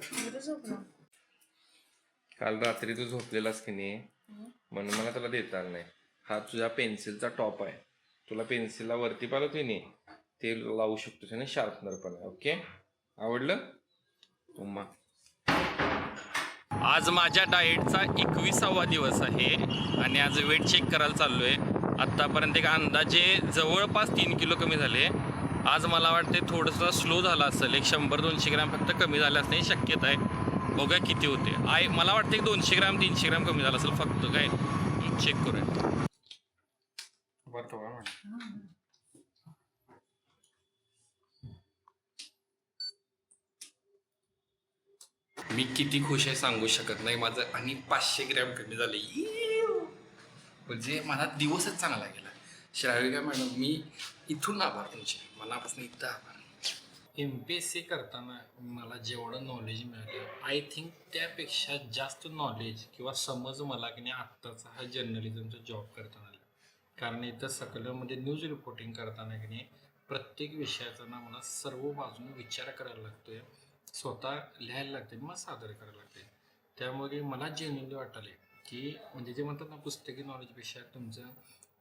काल रात्री तू झोपलेलास की नाही म्हणून मला तुला देता आलं नाही. हा तुझ्या पेन्सिलचा टॉप आहे. तुला पेन्सिलला वरती पाहिलं की नाही ते लावू शकतोस आणि शार्पनर पण आहे. ओके आवडलं उम्मा. आज माझ्या डाएटचा 21वा दिवस आहे आणि आज वेट चेक करायला चाललोय. आत्तापर्यंत एक अंदाजे जवळपास 3 किलो कमी झाले. आज मला वाटते थोडंसं स्लो झालं असेल. एक 100-200 ग्रॅम फक्त कमी झालं असण्याची शक्यता आहे. बघा किती होते. मला वाटतं एक 200 ग्रॅम 300 ग्रॅम कमी झालं असेल फक्त. काय चेक करूया. मी किती खुश आहे सांगू शकत नाही. माझं आणि 500 ग्रॅम कमी झाले. म्हणजे माझा दिवसच चांगला गेला. श्राविका मॅडम मी इथून आभार तुमचे मनापासून इथं आभार. MPSC करताना मला जेवढं नॉलेज मिळालं आय थिंक त्यापेक्षा जास्त नॉलेज किंवा समज मला की नाही आत्ताचा हा जर्नलिझमचा जॉब करताना आला. कारण इथं सकलमध्ये न्यूज रिपोर्टिंग करताना की नाही प्रत्येक विषयाचा ना मला सर्व बाजूने विचार करायला लागतोय. स्वतः लिहायला लागते मग सादर करायला लागते. त्यामुळे मला जेन्युइनली वाटले की म्हणजे जे म्हणतात ना पुस्तकी नॉलेजपेक्षा तुमचं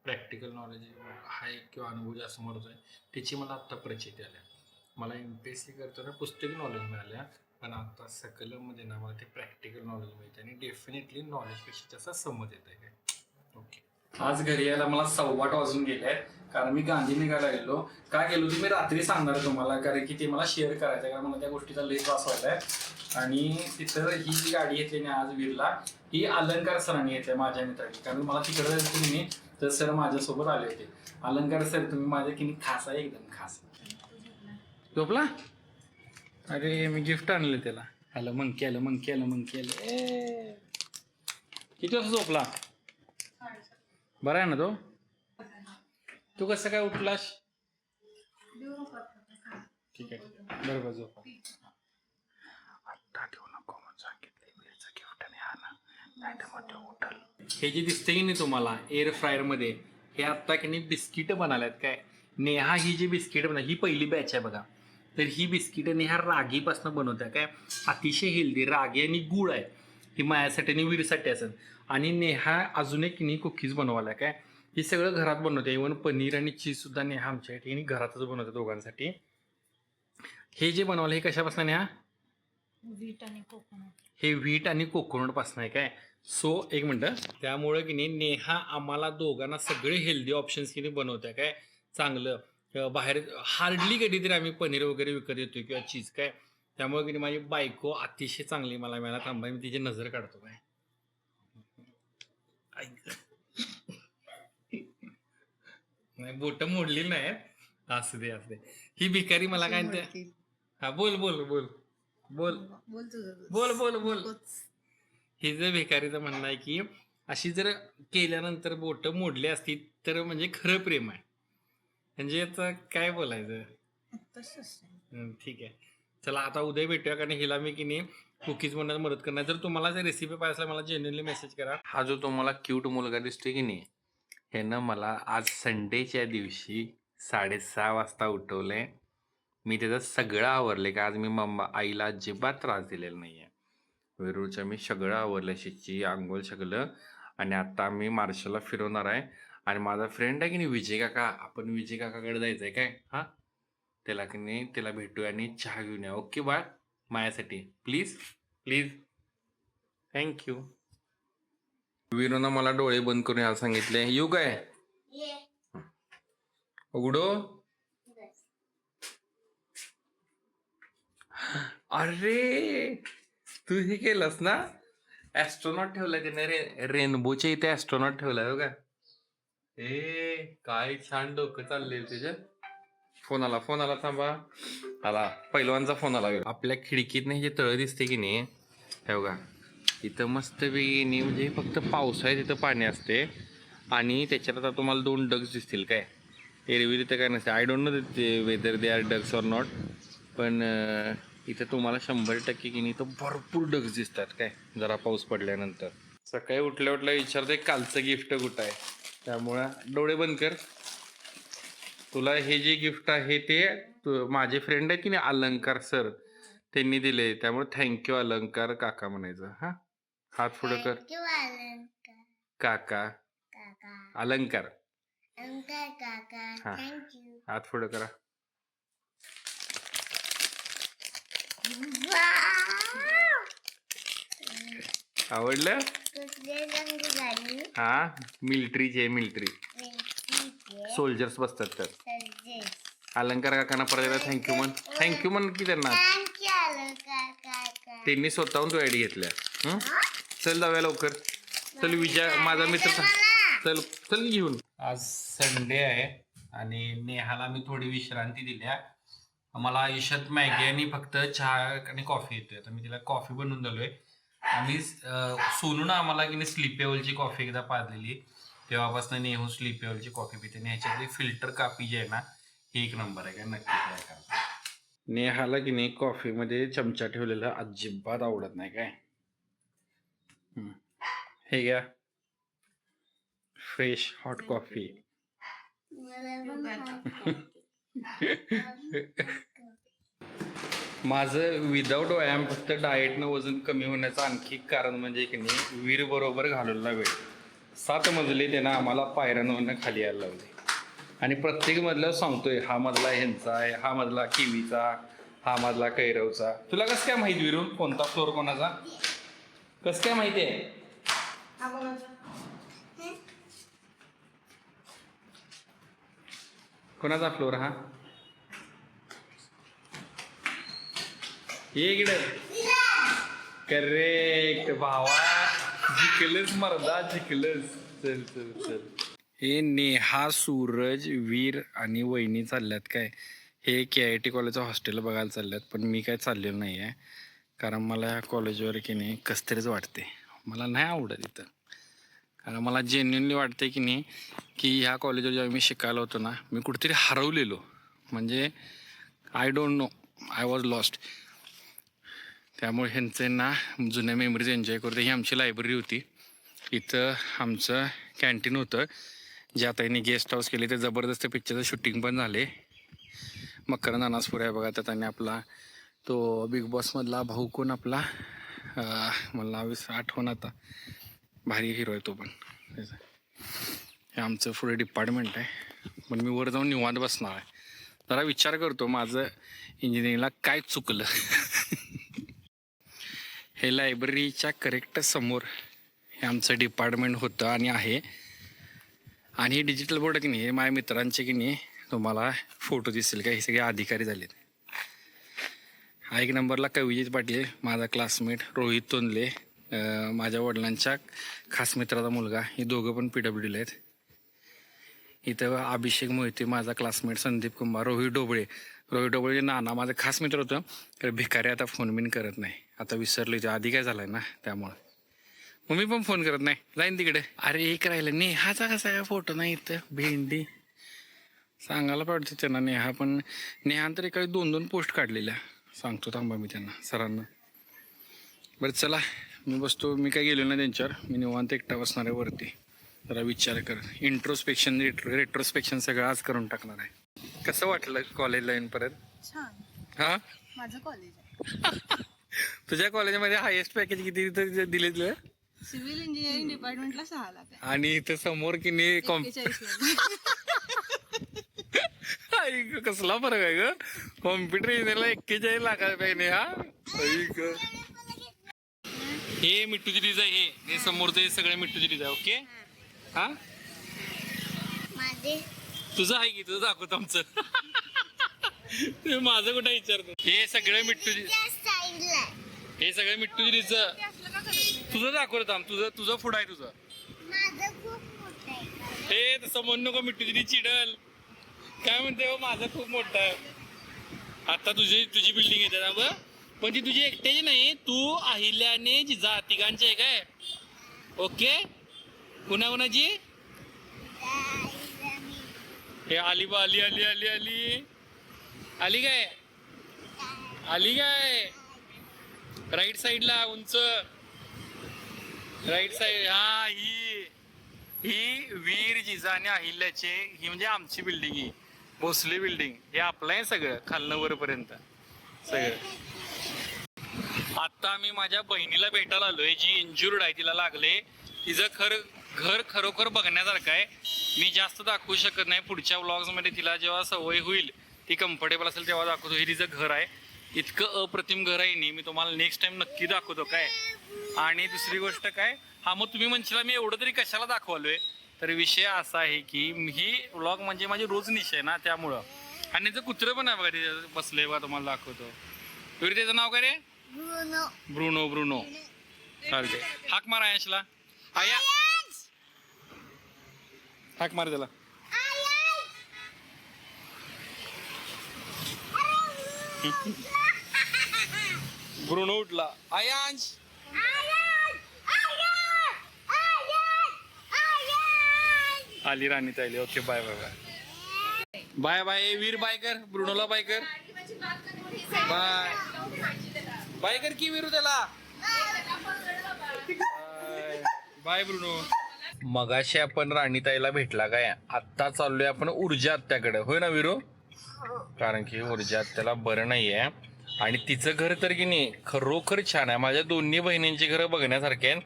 प्रॅक्टिकल नॉलेज आहे किंवा अनुभव जास्त महत्त्वाचा आहे त्याची मला आत्ता प्रचिती आल्या. मला MPSC करताना पुस्तकी नॉलेज मिळाल्या पण आता सकलमध्ये ना मला ते प्रॅक्टिकल नॉलेज मिळते आणि डेफिनेटली नॉलेजपेक्षा जास्त समज येत आहे. ओके आज घरी यायला मला 8:15 वाजून गेले कारण मी गांधीनगरला गेलो. काय गेलो ते मी रात्री सांगणार तुम्हाला कारण की ते मला शेअर करायचं आहे कारण मला त्या गोष्टीचा लई त्रास व्हायला आहे. आणि तिथं ही जी गाडी घेतली ना आज वीरला ही अलंकार सरांनी घेतली माझ्या मित्राची, कारण मला तिकडे जायचं तुम्ही तर सर माझ्यासोबत आले होते. अलंकार सर तुम्ही माझ्या किती खास आहे, एकदम खास. झोपला? अरे मी गिफ्ट आणलं त्याला. आलं मंकी आलं मंकी आलं मंकी आलं. किती वाजता झोपला? बरा आहे ना तो? तू कसं काय उठलास? ठीक आहे बरोबर झोपा. हे जे दिसते की नाही तुम्हाला एअर फ्रायर मध्ये, हे आता की नाही बिस्किट बनाल्यात काय. नेहा ही जी बिस्किट बना ही पहिली बॅच आहे बघा. तर ही बिस्किट नेहा रागीपासून बनवत्या काय. अतिशय हेल्दी रागी आणि गुळ आहे. ही माझ्यासाठी आणि वीरसाठी असेल. आणि नेहा अजून एक की नाही कुकीज बनवायला काय. ही सगळं घरात बनवते. इव्हन पनीर आणि चीज सुद्धा नेहा आमच्यासाठी घरातच बनवते दोघांसाठी. हे जे बनवलं हे कशापासून नेहा? हे व्हीट आणि कोकोनट पासून आहे काय. सो एक मिनटं. त्यामुळे की नाही नेहा आम्हाला दोघांना सगळे हेल्दी ऑप्शन्स की नाही बनवत्या काय चांगलं. बाहेर हार्डली कधीतरी आम्ही पनीर वगैरे विकत येतो किंवा चीज काय. त्यामुळे की नाही माझी बायको अतिशय चांगली मला मिळाला. थांबा मी तिची नजर काढतो काय. नाही बोट मोडली नाही. असू दे असू दे. ही भिकारी मला काय म्हणते. हा बोल बोल बोल बोल बोल बोल बोल. हे जर भिकारीचं म्हणणं आहे की अशी जर केल्यानंतर बोट मोडली असती तर म्हणजे खरं प्रेम आहे. म्हणजे आता काय बोलायचं. ठीक आहे चला आता उद्या भेटूया. कारण हिला मी की नाही कुकीज बनवायला मदत करणार. जर तुम्हाला जर रेसिपी पाहिजे मला जेन्युअनली मेसेज करा. हा जो तुम्हाला क्यूट मुलगा दिसतोय की नाही ह्यानं मला आज संडेच्या दिवशी 6:30 वाजता उठवलंय. मी त्याचं सगळं आवरले का आज मी आईला अजिबात त्रास दिलेला नाही आहे. वेरूळच्या मी सगळं आवरलं शिची आंघोळ सगळं. आणि आता आम्ही मार्शलला फिरवणार आहे. आणि माझा फ्रेंड आहे की नाही विजय काका, आपण विजय काकाकडे जायचं आहे काय. हां त्याला की नाही त्याला भेटूया आणि चहा घेऊन या. ओके बाय माझ्यासाठी प्लीज प्लीज. थँक्यू. वीरूनं मला डोळे बंद करून यायला सांगितले. येऊ काय उघडो. अरे तू हे केलंस ना. ऍस्ट्रॉनॉट ठेवलाय त्याने. रेनबोच्या इथे ऍस्ट्रॉनॉट ठेवलाय बघा. काय छान डोकं चाललंय तुझ्या. फोन आला थांबा. आला पैलवानचा फोन आला. आपल्या खिडकीत जे तळ दिसते की नाही हे बघा इथं मस्त वेगळी म्हणजे फक्त पावसाळ्यात तिथं पाणी असते. आणि त्याच्यात आता तुम्हाला 2 डग्स दिसतील काय. एरवी तिथं काय नसते. आय डोंट नो ते whether they are dogs or not. पण इथं तुम्हाला 100% की नाही तर भरपूर डग्स दिसतात काय जरा पाऊस पडल्यानंतर. सकाळी उठल्या विचारते कालचं गिफ्ट कुठं आहे. त्यामुळं डोळे बंद कर. तुला हे जे गिफ्ट आहे ते माझे फ्रेंड आहे की नाही अलंकार सर त्यांनी दिले. त्यामुळे थँक्यू अलंकार काका म्हणायचं. हा हात पुढं कर. काका अलंकार हा हात पुढं करा. आवडलं. हा मिलिटरीचे मिलिटरी सोल्जर्स बसतात तर. अलंकार काकांना परत थँक्यू म्हण की त्यांना. त्यांनी स्वतःहून तो आयडी घेतल्या. चल जाऊया लवकर. चल विजय माझा मित्र चल चल घेऊन. आज संडे आहे आणि नेहाला मी थोडी विश्रांती दिल्या. मला आयुष्यात मॅगी आणि फक्त चहा आणि कॉफी येतोय. तर मी तिला कॉफी बनवून दिलोय. आम्ही सोनून आम्हाला की नाही स्लीपेवलची कॉफी एकदा पाजलेली तेव्हापासून नेहू स्लीपेवलची कॉफी पिते. आणि ह्याच्यातली फिल्टर कापी जी आहे ना ही 1 नंबर आहे. काय नक्की ट्राय करा. नेहाला की नाही कॉफीमध्ये चमचा ठेवलेला अजिबात आवडत नाही काय. हे घ्या फ्रेश हॉट कॉफी. माझं विदाऊट व्यायाम फक्त डाएटनं वजन कमी होण्याचं आणखी एक कारण म्हणजे की नाही वीर बरोबर घालवलेला वेळ. 7 मजले त्यानं आम्हाला पायऱ्यांवरनं खाली यायला लावले. आणि प्रत्येक मधलं सांगतोय हा मधला ह्यांचा आहे, हा मधला किवीचा, हा मधला कैरवचा. तुला कसं काय माहिती विरून कोणता फ्लोर कोणाचा कसं काय माहिती आहे. कोणाचा फ्लोर हा. ये इकडे करेक्ट भावा, जिंकलंच मर्दा, जिंकलंच. चल चल चल. हे नेहा, सूरज, वीर आणि वहिनी चालल्यात काय, हे KIT कॉलेजचं हॉस्टेल बघायला चालल्यात. पण मी काय चाललेलो नाही आहे, कारण मला ह्या कॉलेजवर की नाही कसतरीच वाटते. मला नाही आवडत इथं, कारण मला जेन्युनली वाटते की नाही की ह्या कॉलेजवर जेव्हा मी शिकायला होतो ना, मी कुठेतरी हरवलेलो. म्हणजे I don't know, I was lost. त्यामुळे ह्यांचे ना जुन्या मेमरीज एन्जॉय करतो. ही आमची लायब्ररी होती, इथं आमचं कॅन्टीन होतं, जे आता यांनी गेस्ट हाऊस केले. ते जबरदस्त पिक्चरचं शूटिंग पण झाले. मकरंद अनासपुरे आहे बघा त्यात, आणि आपला तो बिग बॉसमधला भाऊ कोण आपला, मला आठवण आता, भारी हिरो आहे तो पण. हे आमचं पुढे डिपार्टमेंट आहे, पण मी वर जाऊन निवांत बसणार आहे. जरा विचार करतो माझं इंजिनिअरिंगला काय चुकलं. हे लायब्ररीच्या करेक्ट समोर हे आमचं डिपार्टमेंट होतं आणि आहे. आणि हे डिजिटल बोर्ड की नाही, हे माझ्या मित्रांचे की नाही तुम्हाला फोटो दिसतील का, हे सगळे अधिकारी झालेत. हा एक नंबरला कविजित पाटील, माझा क्लासमेट. रोहित तोंदले, माझ्या वडिलांच्या खास मित्राचा मुलगा. हे दोघं पण PWDला आहेत. इथं अभिषेक मोहिते, माझा क्लासमेट. संदीप कुंभार, रोहित डोबळे नाना, माझं खास मित्र होतं. तर भिकारी आता फोन बिन करत नाही, आता विसरलो. ते आधी काय झालं आहे ना, त्यामुळं मग मी पण फोन करत नाही, जाईन तिकडे. अरे एक राहिलं, नेहाचा कसा काय फोटो नाही इथं, भेंडी सांगायला पाहिजे त्यांना. नेहा तर एका 2-2 पोस्ट काढलेल्या, सांगतो थांबा मी त्यांना, सरांना. बरं चला, मी बसतो. मी काय गेलो नाही त्यांच्यावर, मी निवांत एकटा बसणार आहे वरती. जरा विचार कर, इंट्रोस्पेक्शन रेट्रोस्पेक्शन सगळं आज करून टाकणार आहे. कसं वाटलं कॉलेजला येऊन परत? छान. हा, माझं कॉलेज आहे. तुझ्या कॉलेजमध्ये हायेस्ट पॅकेज किती दिले तुला? सिव्हिल इंजिनिअरिंग डिपार्टमेंटला 6 लाख आहे. आणि इथं समोर की नाही 41 लाख. कसला फरक आहे ग, कॉम्प्युटर इंजिनिअरला 41 लाखांपैकी. हा, हे मिट्टू दिदीचं आहे, हे समोरचं हे सगळं मिट्टू दिदीचं आहे. ओके, हा माझे तुझं आहे की, तुझं दाखवतो आमचं. ते माझं कुठं विचारतो. हे सगळं मिट्टू, साईडला हे सगळं मिट्टू दिदीचं. तुझं दाखवतो आम, तुझं फुड आहे तुझं. माझं खूप मोठं आहे. हे तसं म्हणू नको, मिट्टू दिदी चिडल. काय म्हणते हो, माझं खूप मोठं आहे. आता तुझी बिल्डिंग येते ना बघ, पण ती तुझी एकट्याची नाही, तू अहिल्याने जिजा तिघांची आहे काय? ओके, कुणाची? हे आली बा, आली आली आली आली आली काय, आली काय? राईट साईडला उंच, राईट साईड. हा, ही वीर जिजा आणि अहिल्याचे, ही म्हणजे आमची बिल्डिंग, ही भोसले बिल्डिंग. हे आपलं आहे सगळं, खालनं वरपर्यंत सगळं. आता आम्ही माझ्या बहिणीला भेटायला आलोय, जी इंजुर्ड आहे, तिला लागले. तिचं घर खरोखर बघण्यासारखं आहे. मी जास्त दाखवू शकत नाही, पुढच्या व्लॉग्समध्ये तिला जेव्हा सवय होईल, ती कम्फर्टेबल असेल तेव्हा दाखवतो. हे तिचं घर आहे, इतकं अप्रतिम घर आहे नाही, मी तुम्हाला नेक्स्ट टाइम नक्की दाखवतो काय. आणि दुसरी गोष्ट काय, हा मग तुम्ही म्हणशीला मी एवढं तरी कशाला दाखवलोय, तर विषय असा आहे की ही व्लॉग म्हणजे माझी रोज निश आहे ना, त्यामुळं. आणि त्याचं कुत्रं पण आहे बघा, तिथं बसलंय बघा, तुम्हाला दाखवतो. तुरी त्याचं नाव काय रे? ब्रुनो. चालते, हाक मार आयशला. आया, हाक मार त्याला. ब्रुनो उठला. आयांश, आली राणी ताईली. Okay, bye bye bye bye bye. Veer bye कर, ब्रुनोला बाय कर. बाय बाय कर की वीरू त्याला. Bye Bruno. मगाशी आपण राणीताईला भेटला काय, आत्ता चाललोय आपण ऊर्जा आत्याकडे, होय ना वीरू? कारण की ऊर्जा आत्याला बरं नाही आहे, आणि तिचं घर तर की नाही खरोखर छान आहे. माझ्या दोन्ही बहिणींची घरं बघण्यासारखे आहेत.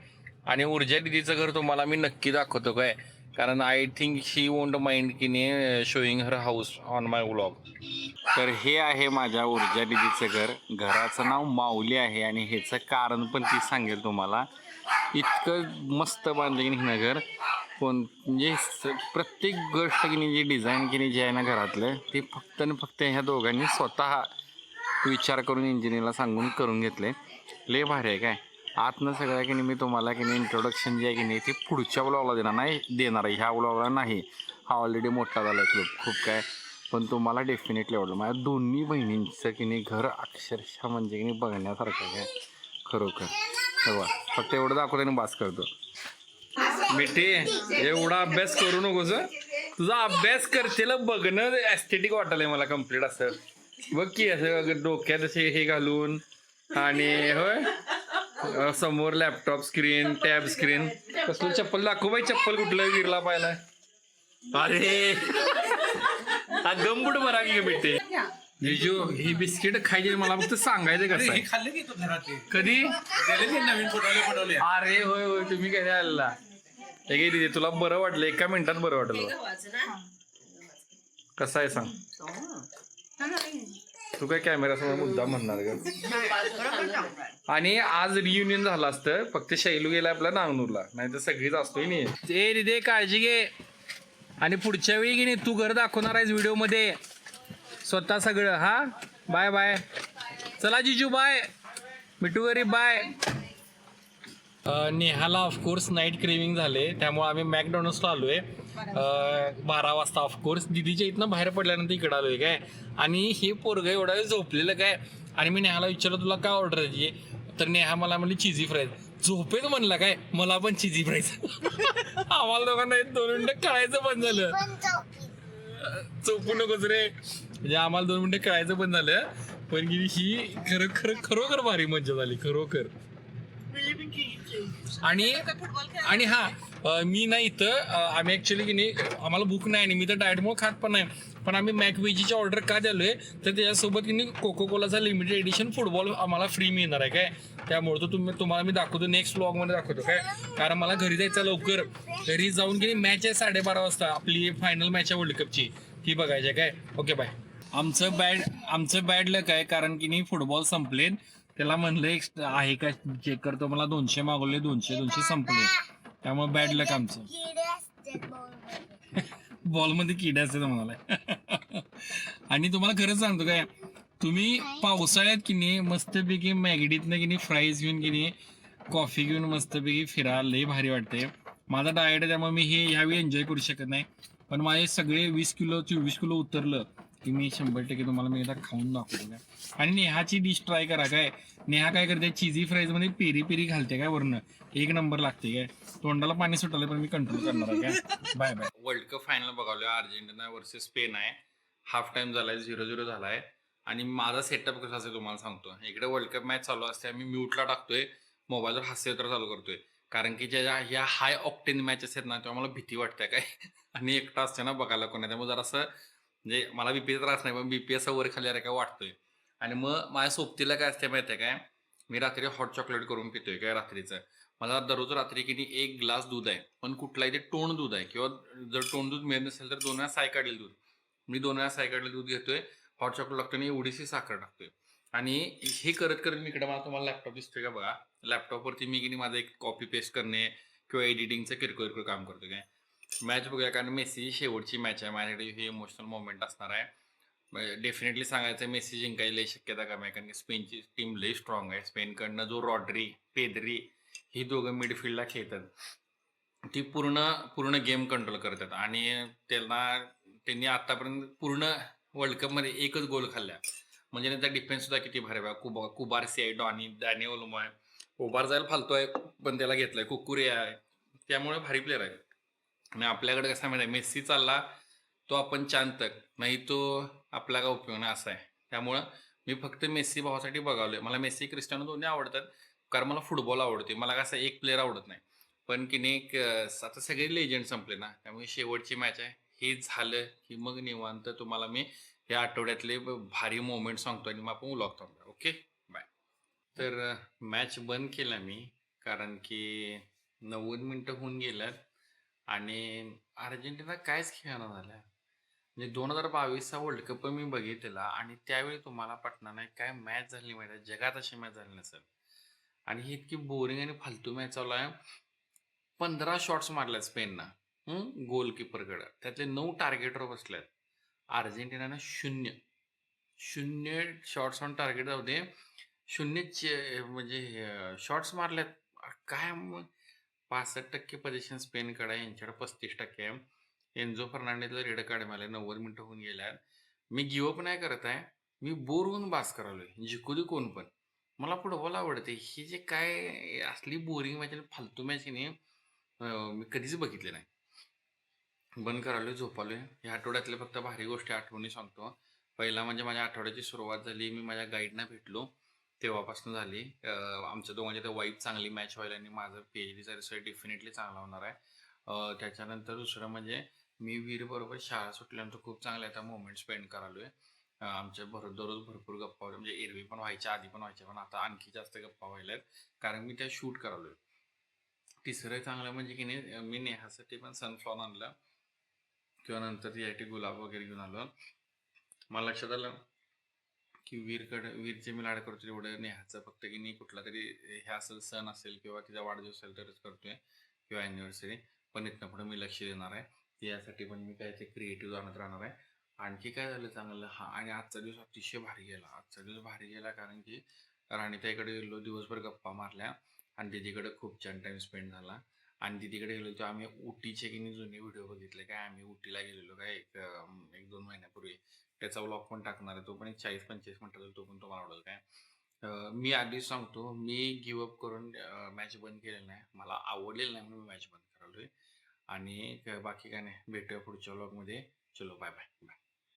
आणि ऊर्जा दिदीचं घर तुम्हाला मी नक्की दाखवतो काय, कारण I think she won't mind की नाही showing her house on my vlog. तर हे आहे माझ्या ऊर्जा दिदीचं घर. घराचं नाव माऊली आहे, आणि ह्याचं कारण पण ती सांगेल तुम्हाला. इतकं मस्त बांधलं की नाही ना घर, पण म्हणजे प्रत्येक गोष्ट की नाही जी डिझाईन की नाही जे आहे ना घरातलं, ते फक्त आणि फक्त ह्या दोघांनी स्वतः विचार करून इंजिनिअरला सांगून करून घेतले. लय भारी आहे काय. आतनं सगळ्या की नाही मी तुम्हाला की नाही इंट्रोडक्शन जे आहे की नाही ते पुढच्या ब्लॉगला देणार आहे ह्या ब्लॉगला नाही. हा ऑलरेडी मोठा झाला आहे खूप काय, पण तुम्हाला डेफिनेटली आवडलं. माझ्या दोन्ही बहिणींचं की नाही घर अक्षरशः म्हणजे की नाही बघण्यासारखं काय खरोखर. बघा फक्त एवढं दाखवतो आणि बास करतो. मिठी एवढा अभ्यास करू नकोस हं. तुझा अभ्यास करतेला बघणं ॲस्थेटिक वाटायलंय मला कम्प्लीट असं. बघ की असं डोक्यात असे हे घालून आणि होय समोर लॅपटॉप स्क्रीन टॅब स्क्रीन. कसलं चप्पल दाखव बाई, चप्पल कुठलं विरला पाहिला. अरे हा गंबूट बरा की मिठी. जिजू ही बिस्किट खायची मला फक्त सांगायचं कसं आहे. खाल्ले की तू घरात कधी नवीन बनवले अरे होय होय तुम्ही कधी आलेला. हे घे दिदी तुला बरं वाटलं, एका मिनिटात बरं वाटलं. कसं आहे सांग. तू काय कॅमेरासमोर मुद्दा म्हणणार का. आणि आज रियुनियन झालं असतं फक्त शैलू गेला आपला नागनूरला, नाही तर सगळीच असतोय नाही. ते दिदे काळजी घे आणि पुढच्या वेळी की नाही तू घर दाखवणार आहेस व्हिडिओ मध्ये स्वतः सगळं. हा बाय बाय. चला जिजू बाय. मिठू गरीब बाय. नेहाला ऑफकोर्स नाईट क्रेविंग झाले त्यामुळे आम्ही मॅकडॉनल्ड्सला आलोय 12 वाजता. ऑफकोर्स दिदीच्या इथनं बाहेर पडल्यानंतर इकडे आलोय काय. आणि हे पोरगं एवढा वेळ झोपलेलं काय. आणि मी नेहाला विचारलं तुला काय ऑर्डर द्यायची, तर नेहा मला म्हणली चिझी फ्राईज. झोपेत म्हणला काय मला पण चिझी फ्राईज. आम्हाला दोघांना 2 मिनिटं कळायचं बंद झालं. चोपू नकोच रे. म्हणजे आम्हाला 2 मिनिटं कळायचं बंद झालं. पण ही खरोखर भारी मज्जा झाली खरोखर. आणि हा मी नाही इथं आम्ही ॲक्च्युली की नाही आम्हाला भूक नाही आणि मी तर डाएटमुळे खात पण नाही, पण आम्ही मॅकवेजीची ऑर्डर का द्यालोय तर त्याच्यासोबत की नाही कोको कोलाचा लिमिटेड एडिशन फुटबॉल आम्हाला फ्री मिळणार आहे काय. त्यामुळे तो तुम्हाला मी दाखवतो नेक्स्ट व्लॉगमध्ये दाखवतो काय. कारण मला घरी जायचं लवकर. घरी जाऊन की नाही मॅच आहे 12:30 वाजता आपली फायनल मॅच आहे वर्ल्ड कपची, ती बघायची आहे काय. Okay bye. आमचं बॅड लक आहे कारण की नाही फुटबॉल संपले. त्याला म्हणलं एक्स्ट्रा आहे का चेक करतो, मला 200 मागवले 200 संपले. त्यामुळे बॅड लक आमचं. बॉलमध्ये किडे असते म्हणाला. आणि तुम्हाला खरंच सांगतो काय, तुम्ही पावसाळ्यात की नाही मस्तपैकी मॅगडीतनं की नाही फ्राईज घेऊन की नाही कॉफी घेऊन मस्तपैकी फिरायला लई भारी वाटते. माझा डाएट आहे त्यामुळे मी हे ह्यावेळी एन्जॉय करू शकत नाही. पण माझे सगळे 20 किलो 24 किलो उतरलं की मी 100% तुम्हाला मी एकदा खाऊन दाखवतो काय. आणि नेहाची डिश ट्राय करा काय. नेहा काय करते चिझी फ्राईजमध्ये पेरी पेरी घालते काय वरनं, 1 नंबर लागते काय. तोंडाला पाणी सुटलं पण मी कंट्रोल करणार आहे काय. Bye bye. World cup final बघावलं अर्जेंटिना वर्सेस स्पेन आहे. हाफ टाइम झालाय 0-0 झालाय. आणि माझा सेटअप कसा असेल तुम्हाला सांगतो. इकडे वर्ल्ड कप मॅच चालू असते आम्ही म्यूटला टाकतोय, मोबाईलवर हास्यचित्र चालू करतोय. कारण की ज्या ह्या हाय ऑक्टेन मॅचेस आहेत ना तेव्हा मला भीती वाटते काय. आणि एकटा असते ना बघायला कोणा, त्यामुळे जरा असं म्हणजे मला बीपीचा त्रास नाही पण बीपी असं वर खाली काय वाटतोय. आणि मग माझ्या सोबतीला काय असते माहिती आहे काय, मी रात्री हॉट चॉकलेट करून पितोय काय रात्रीचं. मला दररोज रात्री किती 1 ग्लास दूध आहे, पण कुठलाही ते टोण दूध आहे किंवा जर टोण दूध मिळत नसेल तर 2 वेळा साय काढलेलं दूध. मी 2 वेळा साय काढलेलं दूध घेतोय, हॉट चॉकलेट लागतो आणि एवढीशी साखर टाकतोय. आणि हे करत करत मी इकडे मला तुम्हाला लॅपटॉप दिसतोय का बघा. लॅपटॉपवरती मी की माझं एक कॉपी पेस्ट करणे किंवा एडिटिंगचं किरकोळ काम करतो काय. मॅच बघूया कारण मेसीची शेवटची मॅच आहे माझ्याकडे. हे इमोशनल मोमेंट असणार आहे. डेफिनेटली सांगायचं मेसी जिंकायची लई शक्यता कमी आहे कारण की स्पेनची टीम लई स्ट्रॉंग आहे. स्पेनकडनं जो रॉड्री पेद्री ही दोघं मिडफिल्डला खेळतात, ती पूर्ण गेम कंट्रोल करतात. आणि त्यांनी आतापर्यंत पूर्ण वर्ल्ड कपमध्ये 1च गोल खाल्ला. म्हणजे त्यांचा डिफेन्स सुद्धा किती भारी आहे. कुबारसी आहे, डॅनी ओल्मो आहे. उभार जायला फालतो आहे पण त्याला घेतलाय. कुकुरे आहे, त्यामुळे भारी प्लेअर आहे. आणि आपल्याकडे कसं माहिती आहे मेस्सी चालला तो आपण चांदतक नाही तो आपला का उपयोग नाही असं आहे. त्यामुळं मी फक्त मेस्सी भावासाठी बघावलंय. मला मेस्सी क्रिस्टियानो दोन्ही आवडतात कारण मला फुटबॉल आवडते. मला कसं एक प्लेअर आवडत नाही. पण की नाही आता सगळे लेजंड संपले ना, त्यामुळे शेवटची मॅच आहे. हे झालं की मग निवांत तुम्हाला मी या आठवड्यातले भारी मोमेंट सांगतो आणि मग आपण व्लॉग थांबतो. Okay bye. तर मॅच बंद केला मी कारण की 90 मिनिटं होऊन गेल्यात आणि अर्जेंटिना कायच खेळणं झालं. म्हणजे 2022चा वर्ल्ड कप मी बघितलेला आणि त्यावेळी तुम्हाला पटणार नाही काय मॅच झाली माहिती आहे. जगात अशी मॅच झाली नसेल. आणि ही इतकी बोरिंग आणि फालतू मॅच चालू आहे. 15 शॉट्स मारल्यात स्पेनना गोलकीपरकडं, त्यातले 9 टार्गेटवर बसल्यात. अर्जेंटिनानं 0 शॉट्स ऑन टार्गेट जाऊ दे. म्हणजे शॉट्स मारल्यात. काय मग 65% पोझिशन स्पेनकडे आहे, यांच्याकडे 35% आहे. एन्झो फर्नांडिसला रेड कार्ड मिळाले, 90 मिनिटं होऊन गेल्यात. मी गिव्हअप नाही करत आहे, मी बोर होऊन बास करालोय. जिंकू दे कोण पण. मला फुटबॉल आवडते. ही जे काय असली बोरिंग मॅच आणि फालतू मॅच आहे नी, मी कधीच बघितले नाही. बंद करालोय, झोपालोय. ह्या आठवड्यातल्या फक्त भारी गोष्टी आठवणी सांगतो. पहिला म्हणजे माझ्या आठवड्याची सुरुवात झाली, मी माझ्या गाईडना भेटलो तेव्हापासून झाली. आमच्या दोघांच्या त्या वाईब चांगली मॅच व्हायला आणि माझं PhDचा रिझल्ट डेफिनेटली चांगला होणार आहे. त्याच्यानंतर दुसरं म्हणजे मी वीरबरोबर शाळा सुटल्यानंतर खूप चांगले आता मोमेंट स्पेंड करालोय. आमच्या दररोज भरपूर गप्पा होत्या. म्हणजे एरवी पण व्हायच्या, आधी पण व्हायच्या, पण आता आणखी जास्त गप्पा व्हायल्यात कारण मी त्या शूट करालोय. तिसरं चांगलं म्हणजे की नाही, मी नेहासाठी पण सनफ्लॉवर आणलं किंवा नंतर यासाठी गुलाब वगैरे घेऊन आलो. मला लक्षात आलं की वीरचे मी लाड करतो तेवढं नेहाचं फक्त की नाही कुठला तरी हे असेल सण असेल किंवा तिचा वाढदिवस असेल तरच करतोय किंवा ॲनिव्हर्सरी. पण इथनं पुढे मी लक्ष देणार आहे. यासाठी पण मी काय ते क्रिएटिव्ह जाणत राहणार आहे. आणखी काय झालं चांगलं, हा आणि आजचा दिवस अतिशय भारी गेला. आजचा दिवस भारी गेला कारण की राणीताईकडे गेलो, दिवसभर गप्पा मारल्या आणि दीदीकडे खूप छान टाईम स्पेंड झाला. आणि दीदीकडे गेलो तर आम्ही उटीचे की नाही जुने व्हिडिओ बघितले. काय आम्ही उटीला गेलेलो काय एक 1-2 महिन्यापूर्वी. त्याचा व्लॉग पण टाकणार आहे. तो पण एक 40-45 मिनिटाचा, तो पण तुम्हाला आवडेल. काय मी आधीच सांगतो, मी गिव्हअप करून मॅच बंद केलेली नाही. मला आवडलेलं नाही म्हणून मी मॅच बंद करालोय. आणि बाकी काय नाही, भेटूया पुढच्या व्लॉगमध्ये. चलो बाय बाय बाय.